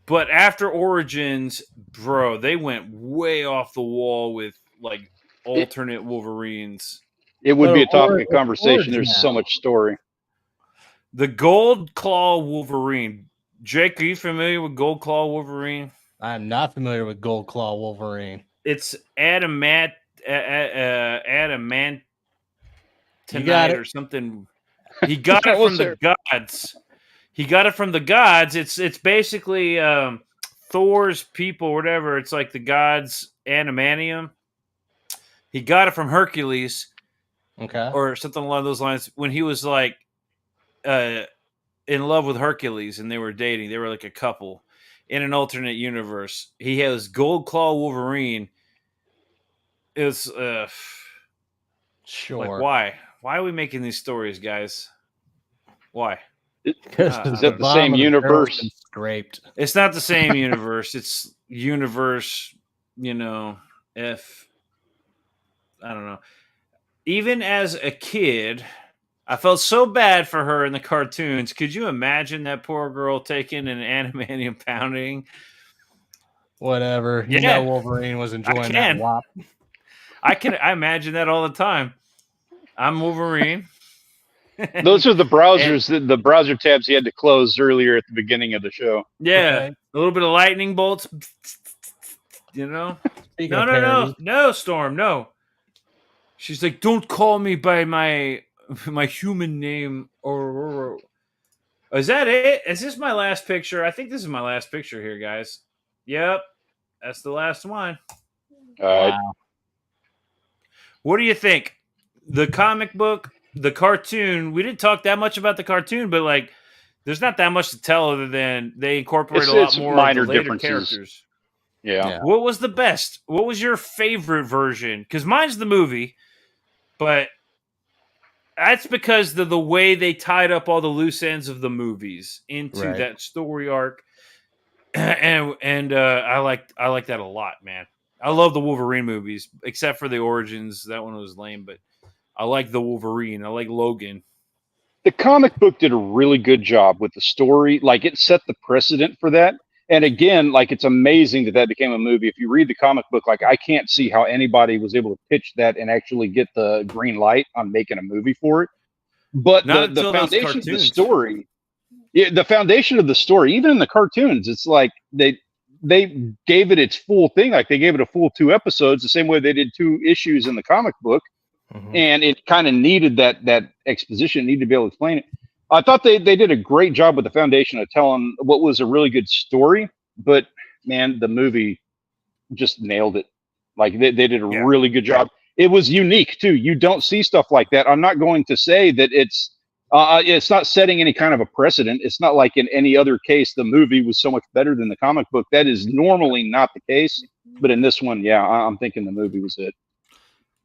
But after Origins, bro, they went way off the wall with like alternate Wolverines. It would be a topic of conversation. There's so much story. The Gold Claw Wolverine. Jake, are you familiar with Gold Claw Wolverine? I'm not familiar with Gold Claw Wolverine. It's adamant tonight or something. He got it from the gods. He got it from the gods. It's basically Thor's people, whatever. It's like the gods' adamantium. He got it from Hercules, or something along those lines. When he was like in love with Hercules, and they were dating, they were like a couple in an alternate universe. He has Gold Claw Wolverine. It's sure. Like, why? Why are we making these stories, guys? Why? Is that the same universe? Scraped. It's not the same universe. It's universe, if I don't know. Even as a kid, I felt so bad for her in the cartoons. Could you imagine that poor girl taking an adamantium pounding? Whatever. You know Wolverine was enjoying that whop. I imagine that all the time. I'm Wolverine. Those are the browsers, the browser tabs he had to close earlier at the beginning of the show. Yeah, a little bit of lightning bolts. No, Storm, no. She's like, don't call me by my human name. Or is that it? Is this my last picture? I think this is my last picture here, guys. Yep, that's the last one. All right. Wow. What do you think? The comic book, the cartoon, we didn't talk that much about the cartoon, but like there's not that much to tell other than they incorporate a lot more minor of the later differences. Characters. Yeah. What was the best? What was your favorite version? Because mine's the movie, but that's because the way they tied up all the loose ends of the movies into that story arc. And I like that a lot, man. I love the Wolverine movies, except for the Origins. That one was lame, but I like the Wolverine. I like Logan. The comic book did a really good job with the story. Like, it set the precedent for that. And again, like, it's amazing that became a movie. If you read the comic book, like, I can't see how anybody was able to pitch that and actually get the green light on making a movie for it. But the foundation of the story, the foundation of the story, even in the cartoons, it's like they gave it its full thing. Like, they gave it a full 2 episodes, the same way they did 2 issues in the comic book. Mm-hmm. And it kind of needed that exposition, needed to be able to explain it. I thought they did a great job with the foundation of telling what was a really good story. But, man, the movie just nailed it. Like, they did a really good job. It was unique, too. You don't see stuff like that. I'm not going to say that it's not setting any kind of a precedent. It's not like in any other case the movie was so much better than the comic book. That is normally not the case. But in this one, I'm thinking the movie was it.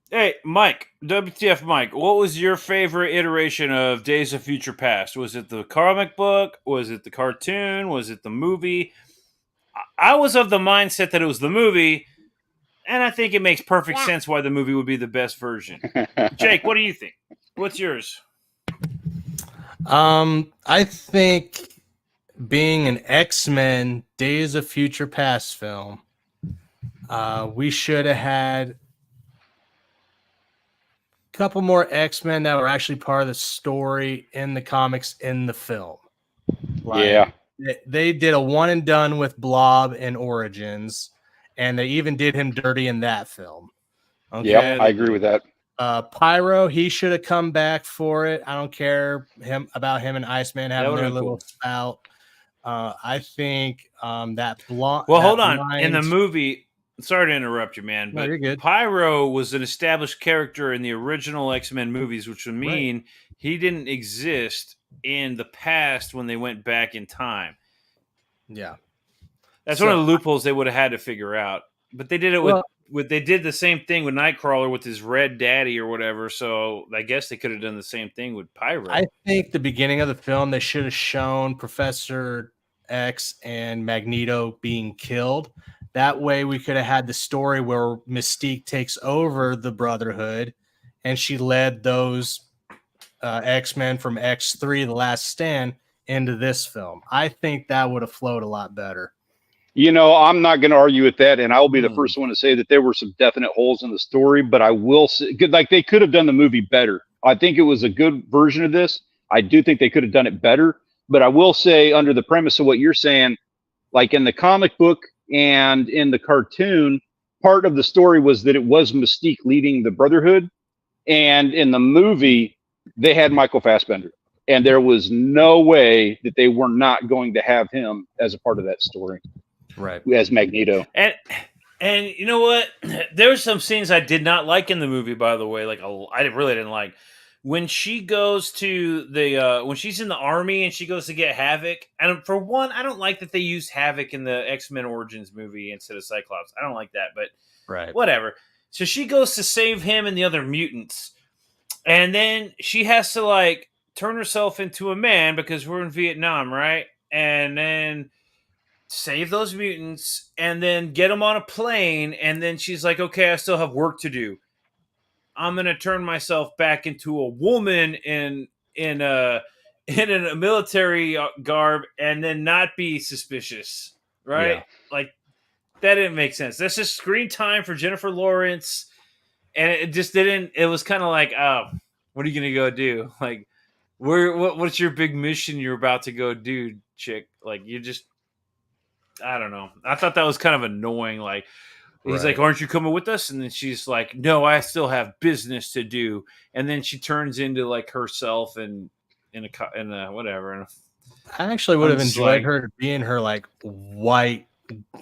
Hey, Mike, WTF Mike, what was your favorite iteration of Days of Future Past? Was it the comic book? Was it the cartoon? Was it the movie? I was of the mindset that it was the movie, and I think it makes perfect sense why the movie would be the best version. Jake, what do you think? What's yours? I think being an X-Men Days of Future Past film, we should have had couple more X-Men that were actually part of the story in the comics in the film. Like, they did a one and done with Blob in Origins, and they even did him dirty in that film. Okay? Yeah, I agree with that. Pyro, he should have come back for it. I don't care about him and Iceman having their little spout. I think that blonde. Well, hold on. In the movie. Sorry to interrupt you, man, but you're good. Pyro was an established character in the original X-Men movies, which would mean he didn't exist in the past when they went back in time. Yeah. That's one of the loopholes they would have had to figure out. But they did it with they did the same thing with Nightcrawler with his red daddy or whatever. So I guess they could have done the same thing with Pyro. I think the beginning of the film they should have shown Professor X and Magneto being killed. That way we could have had the story where Mystique takes over the Brotherhood and she led those X-Men from X3, The Last Stand, into this film. I think that would have flowed a lot better. You know, I'm not going to argue with that, and I'll be the first one to say that there were some definite holes in the story, but I will say, like, they could have done the movie better. I think it was a good version of this. I do think they could have done it better, but I will say, under the premise of what you're saying, like in the comic book and in the cartoon, part of the story was that it was Mystique leading the Brotherhood, and in the movie, they had Michael Fassbender, and there was no way that they were not going to have him as a part of that story. Right. As Magneto. And you know what? There were some scenes I did not like in the movie, by the way. Like, I really didn't like. When she goes to the, when she's in the army and she goes to get Havoc. And for one, I don't like that they used Havoc in the X-Men Origins movie instead of Cyclops. I don't like that, but whatever. So she goes to save him and the other mutants. And then she has to, like, turn herself into a man because we're in Vietnam, right? And then save those mutants and then get them on a plane. And then she's like, okay, I still have work to do. I'm going to turn myself back into a woman in a military garb and then not be suspicious. Right? Yeah. Like, that didn't make sense. That's just screen time for Jennifer Lawrence. And it just didn't, it was kind of like, oh, what are you going to go do? Like, what's your big mission you're about to go do, chick? Like, you just, I don't know. I thought that was kind of annoying. Like, he's like, aren't you coming with us? And then she's like, no, I still have business to do. And then she turns into, like, herself and in a whatever. I actually would have enjoyed her being her, like, white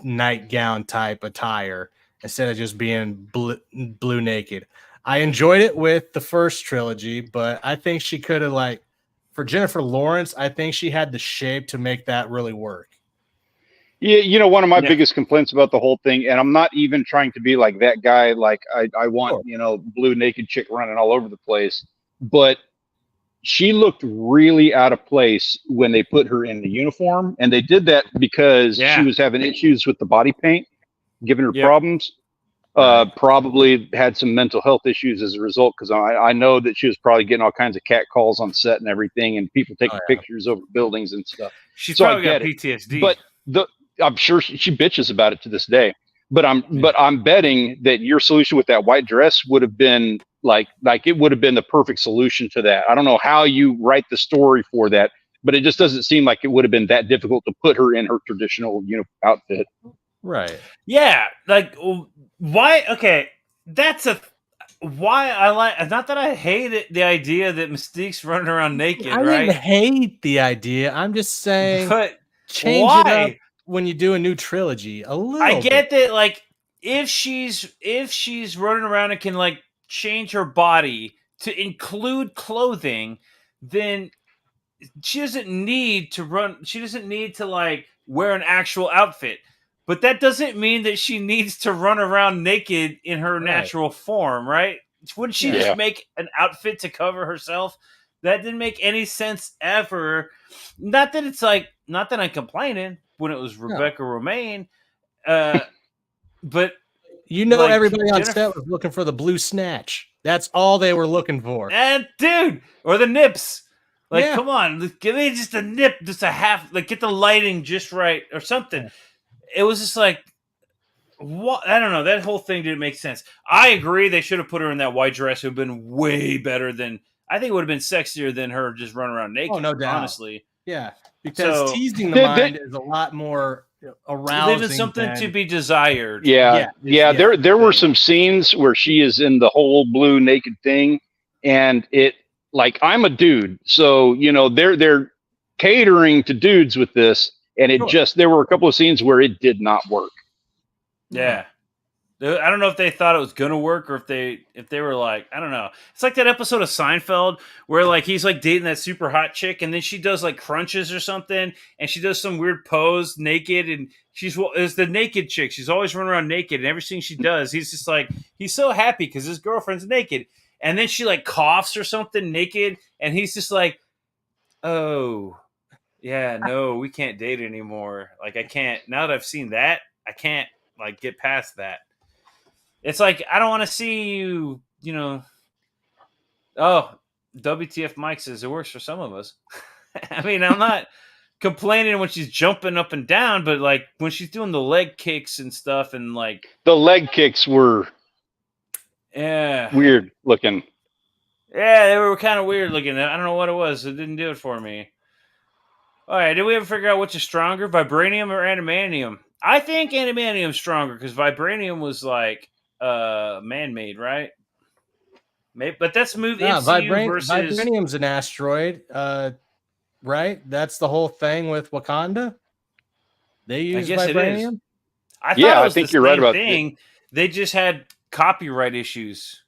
nightgown type attire instead of just being blue naked. I enjoyed it with the first trilogy, but I think she could have, like, for Jennifer Lawrence, I think she had the shape to make that really work. Yeah, you know, one of my biggest complaints about the whole thing, and I'm not even trying to be like that guy, like I want, you know, blue naked chick running all over the place, but she looked really out of place when they put her in the uniform, and they did that because she was having issues with the body paint, giving her problems. Probably had some mental health issues as a result, because I know that she was probably getting all kinds of cat calls on set and everything, and people taking pictures over buildings and stuff. She's probably got PTSD. But I'm sure she bitches about it to this day. But I'm betting that your solution with that white dress would have been like it would have been the perfect solution to that. I don't know how you write the story for that, but it just doesn't seem like it would have been that difficult to put her in her traditional outfit. Right. Yeah. Like, why? Okay. Why I like, not that I hate the idea that Mystique's running around naked, I didn't hate the idea. I'm just saying, but change it up when you do a new trilogy a little I get that, like, if she's running around and can, like, change her body to include clothing, then she doesn't need to like wear an actual outfit. But that doesn't mean that she needs to run around naked in her natural form, right? Wouldn't she just make an outfit to cover herself? That didn't make any sense ever. Not that I'm complaining when it was Rebecca Romaine, but you know, like, everybody on set was looking for the blue snatch. That's all they were looking for. And dude, or the nips. Like, come on, give me just a nip, just a half. Like, get the lighting just right or something. It was just like, what? I don't know. That whole thing didn't make sense. I agree. They should have put her in that white dress. It would have been way better than. I think it would have been sexier than her just running around naked. Oh, no doubt. Honestly. Yeah, because teasing the mind is a lot more arousing. Leaving something to be desired. Yeah. There were some scenes where she is in the whole blue naked thing, and it, like, I'm a dude, so you know they're catering to dudes with this, and it there were a couple of scenes where it did not work. Yeah. I don't know if they thought it was gonna work or if they were like, I don't know. It's like that episode of Seinfeld where like he's like dating that super hot chick and then she does like crunches or something and she does some weird pose naked and is the naked chick. She's always running around naked and everything she does, he's just like he's so happy because his girlfriend's naked and then she like coughs or something naked and he's just like, oh yeah, no, we can't date anymore. Like I can't now that I've seen that, I can't like get past that. It's like, I don't want to see you, oh, WTF Mike says it works for some of us. I mean, I'm not complaining when she's jumping up and down, but like when she's doing the leg kicks and stuff and like. The leg kicks were weird looking. Yeah, they were kind of weird looking. I don't know what it was. It didn't do it for me. All right, did we ever figure out which is stronger, vibranium or adamantium? I think adamantium's stronger because vibranium was like, man-made, right? Maybe, but that's movie MCU versus vibranium's an asteroid, right? That's the whole thing with Wakanda. They use vibranium. I thought I think you're right about thing. They just had copyright issues,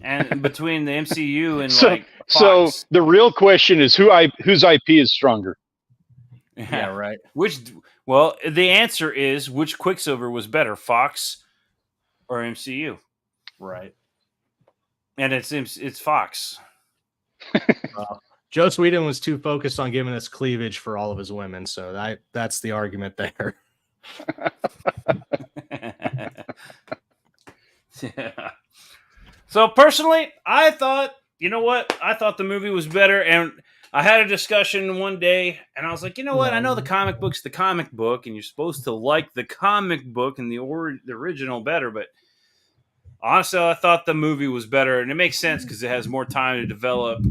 and between the MCU and Fox. So the real question is whose IP is stronger? Yeah, right. Well, the answer is which Quicksilver was better, Fox or MCU, right? And it's Fox. Joss Whedon was too focused on giving us cleavage for all of his women, so that's the argument there. Yeah. So personally, I thought the movie was better, and I had a discussion one day, and I was like, you know what? I know the comic book's the comic book, and you're supposed to like the comic book and the original better, but honestly, I thought the movie was better, and it makes sense because it has more time to develop.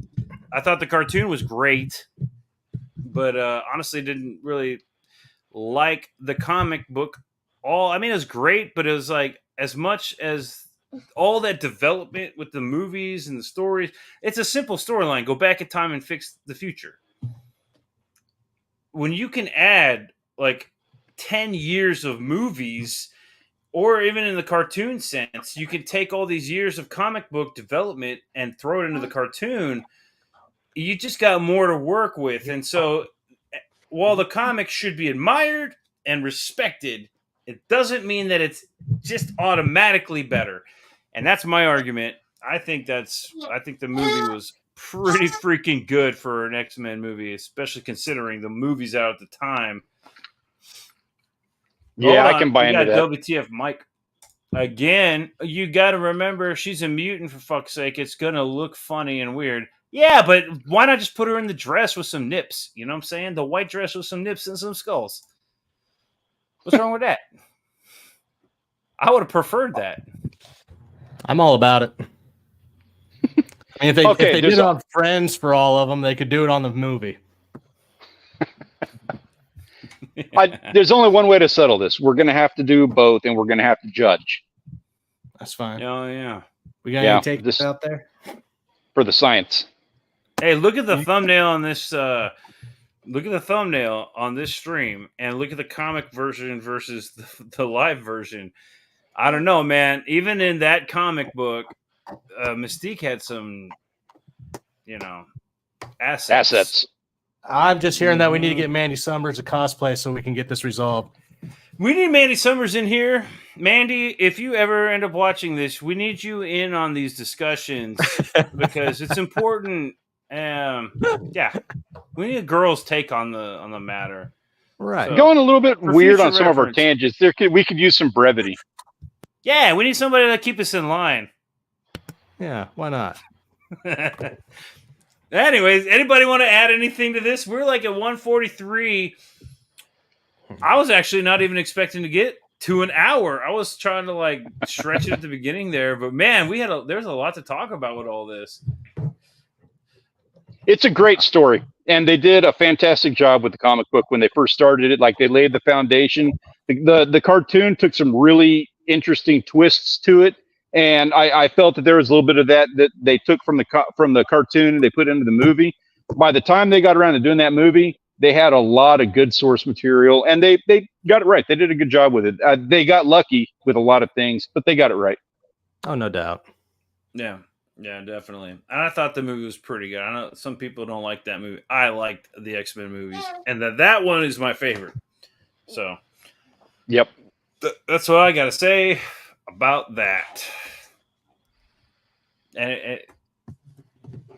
I thought the cartoon was great, but honestly, didn't really like the comic book. It was great, but it was like as much as all that development with the movies and the stories. It's a simple storyline. Go back in time and fix the future. When you can add like 10 years of movies, or even in the cartoon sense, you can take all these years of comic book development and throw it into the cartoon. You just got more to work with. And so while the comic should be admired and respected, it doesn't mean that it's just automatically better. And that's my argument. I think the movie was pretty freaking good for an X-Men movie, especially considering the movies out at the time. Yeah, I can buy into that. WTF Mike. Again, you got to remember she's a mutant, for fuck's sake. It's going to look funny and weird. Yeah, but why not just put her in the dress with some nips? You know what I'm saying? The white dress with some nips and some skulls. What's wrong with that? I would have preferred that. I'm all about it. I mean, if they did it on Friends for all of them, they could do it on the movie. There's only one way to settle this. We're going to have to do both, and we're going to have to judge. That's fine. Oh, yeah. We got any takes out there? For the science. Hey, look at the thumbnail on this. Look at the thumbnail on this stream, and look at the comic version versus the live version. I don't know, man. Even in that comic book, Mystique had some, assets. I'm just hearing that we need to get Mandy Summers a cosplay so we can get this resolved. We need Mandy Summers in here. Mandy, if you ever end up watching this, we need you in on these discussions because it's important. Yeah, we need a girl's take on the matter. Right. So, going a little bit weird on some of our tangents. We could use some brevity. Yeah, we need somebody to keep us in line. Yeah, why not? Anyways, anybody want to add anything to this? We're like at 1:43. I was actually not even expecting to get to an hour. I was trying to like stretch it at the beginning there, but man, there's a lot to talk about with all this. It's a great story, and they did a fantastic job with the comic book when they first started it. Like they laid the foundation. The cartoon took some really interesting twists to it, and I felt that there was a little bit of that they took from the cartoon and they put into the movie. By the time they got around to doing that movie, They had a lot of good source material, and they got it right. They did a good job with it. They got lucky with a lot of things, but they got it right. Oh, no doubt. Yeah, definitely. And I thought the movie was pretty good. I know some people don't like that movie. I liked the X-Men movies, and that one is my favorite. So, yep, that's what I got to say about that. And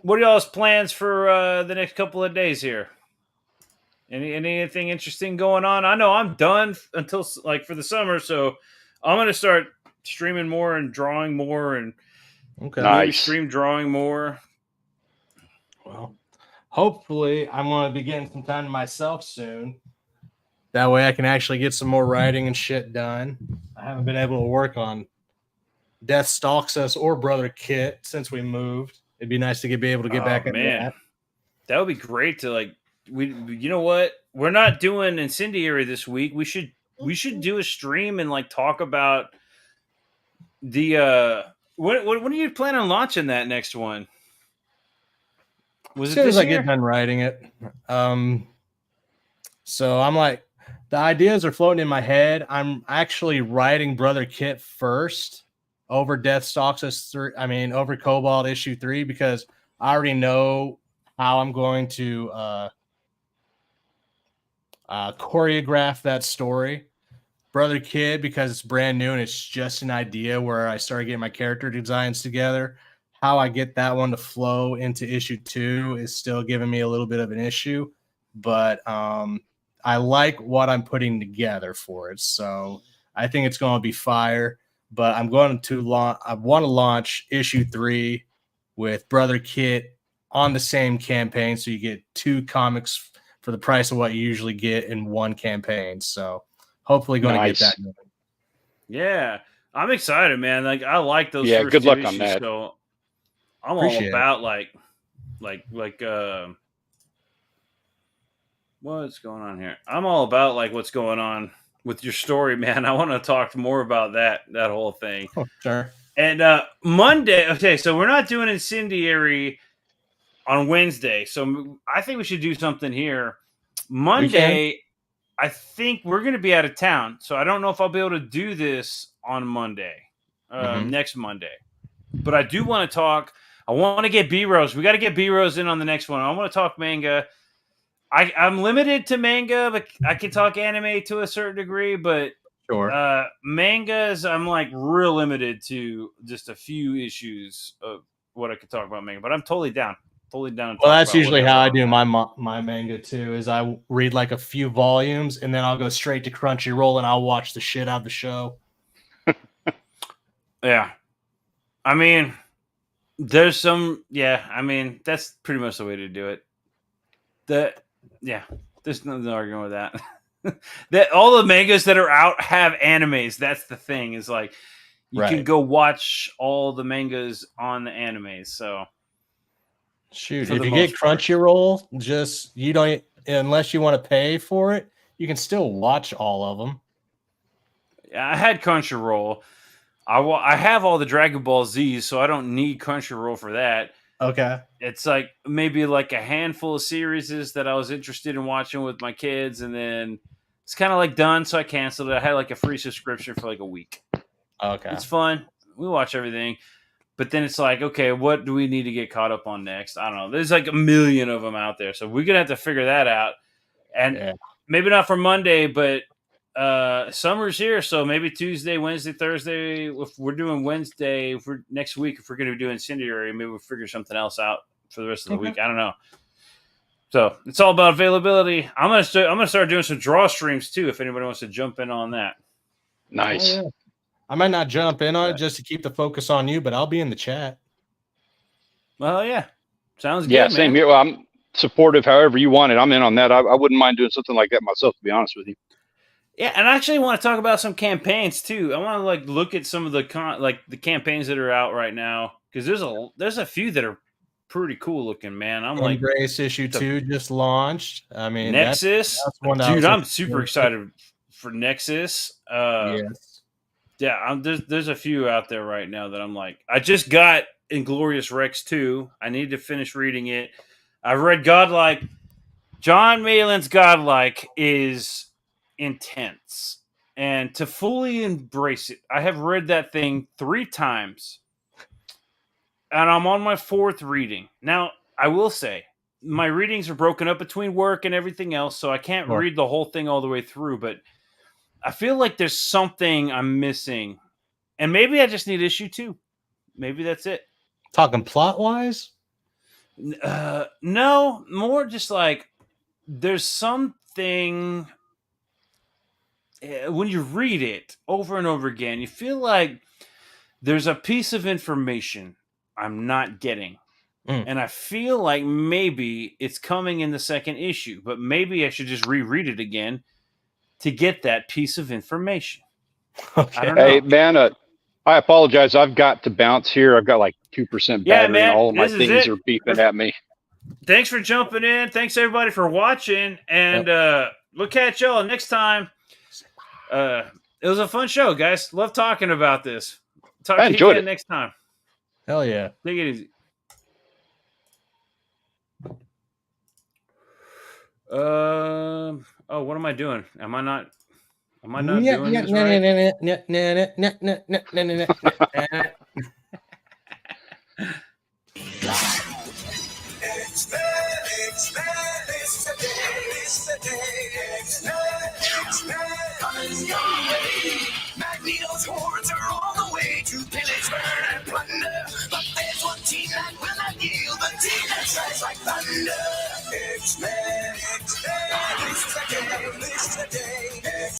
what are y'all's plans for the next couple of days here? Anything interesting going on? I know I'm done until like for the summer, so I'm gonna start streaming more and drawing more, and maybe stream drawing more. Well, hopefully, I'm going to be getting some time to myself soon. That way, I can actually get some more writing and shit done. I haven't been able to work on Death Stalks Us or Brother Kit since we moved. It'd be nice to be able to get back into that. That would be great to like. You know what? We're not doing Incendiary this week. We should do a stream and like talk about the when are you planning on launching that next one? As soon as I get done writing it. So I'm like, the ideas are floating in my head. I'm actually writing Brother Kit first over Death Stalks Us 3. I mean, over Cobalt issue 3, because I already know how I'm going to choreograph that story. Brother Kid, because it's brand new and it's just an idea where I started getting my character designs together. How I get that one to flow into issue 2 is still giving me a little bit of an issue, but I like what I'm putting together for it. So I think it's going to be fire, but I'm going to I want to launch issue 3 with Brother Kit on the same campaign. So you get 2 comics for the price of what you usually get in one campaign. So hopefully going to get that moving. Yeah, I'm excited, man. Like I like those. Yeah, first good 2 luck issues, on that. So I'm all about like what's going on here. I'm all about like what's going on with your story, man. I want to talk more about that whole thing. Oh, sure. And Monday, okay, so we're not doing Incendiary on Wednesday, so I think we should do something here. Monday, I think we're going to be out of town, so I don't know if I'll be able to do this on Monday, next Monday. But I do want to talk. I want to get B-Rose. We got to get B-Rose in on the next one. I want to talk manga. I'm limited to manga, but I can talk anime to a certain degree. But mangas, I'm like real limited to just a few issues of what I could talk about manga. But I'm totally down. Well, that's usually how I do my manga too. Is I read like a few volumes and then I'll go straight to Crunchyroll and I'll watch the shit out of the show. Yeah, I mean, there's some. Yeah, I mean, that's pretty much the way to do it. There's nothing arguing with that. That all the mangas that are out have animes. That's the thing. Is like you can go watch all the mangas on the animes. So. Shoot, if you get Crunchyroll, just you don't unless you want to pay for it, you can still watch all of them. Yeah, I had Crunchyroll. I have all the Dragon Ball Z's, so I don't need Crunchyroll for that. Okay. It's like maybe like a handful of series that I was interested in watching with my kids, and then it's kind of like done, so I canceled it. I had like a free subscription for like a week. Okay. It's fun. We watch everything. But then it's like, okay, what do we need to get caught up on next? I don't know. There's like a million of them out there. So we're going to have to figure that out. And maybe not for Monday, but summer's here. So maybe Tuesday, Wednesday, Thursday. If we're doing Wednesday, next week, if we're going to be doing Incendiary, maybe we'll figure something else out for the rest of the week. I don't know. So it's all about availability. I'm gonna start doing some draw streams too, if anybody wants to jump in on that. Nice. Oh, yeah. I might not jump in on it just to keep the focus on you, but I'll be in the chat. Well, yeah. Sounds good. Yeah, same here. Well, I'm supportive however you want it. I'm in on that. I wouldn't mind doing something like that myself, to be honest with you. Yeah, and I actually want to talk about some campaigns too. I want to like look at some of the the campaigns that are out right now, because there's a few that are pretty cool looking, man. I'm like Embrace issue 2 just launched. I mean, Nexus. that's one dude, I'm super excited for Nexus. Yes. Yeah, there's a few out there right now that I'm like, I just got Inglorious Rex 2. I need to finish reading it. I've read Godlike John Malin's godlike is intense. And to fully embrace it, I have read that thing 3 times. And I'm on my 4th reading. Now, I will say, my readings are broken up between work and everything else, so I can't read the whole thing all the way through, but I feel like there's something I'm missing. And maybe I just need issue 2. Maybe that's it. Talking plot-wise? No, more just like there's something when you read it over and over again, you feel like there's a piece of information I'm not getting. And I feel like maybe it's coming in the 2nd issue, but maybe I should just reread it again to get that piece of information. Okay. I don't know. Hey, man, I apologize. I've got to bounce here. I've got like 2% battery, man, and all of my this is things it. are beeping at me. Thanks for jumping in. Thanks everybody for watching, and we'll catch y'all next time. It was a fun show, guys. Love talking about this. Talk to you again next time. Hell yeah. Take it easy. What am I doing? Am I not doing this right? X-Men, it's the day. X-Men, coming your way. Magneto's hordes are all the way to pillage, burn, and plunder. But there's one team that will not yield, the team that strikes like thunder. X-Men, it's the day.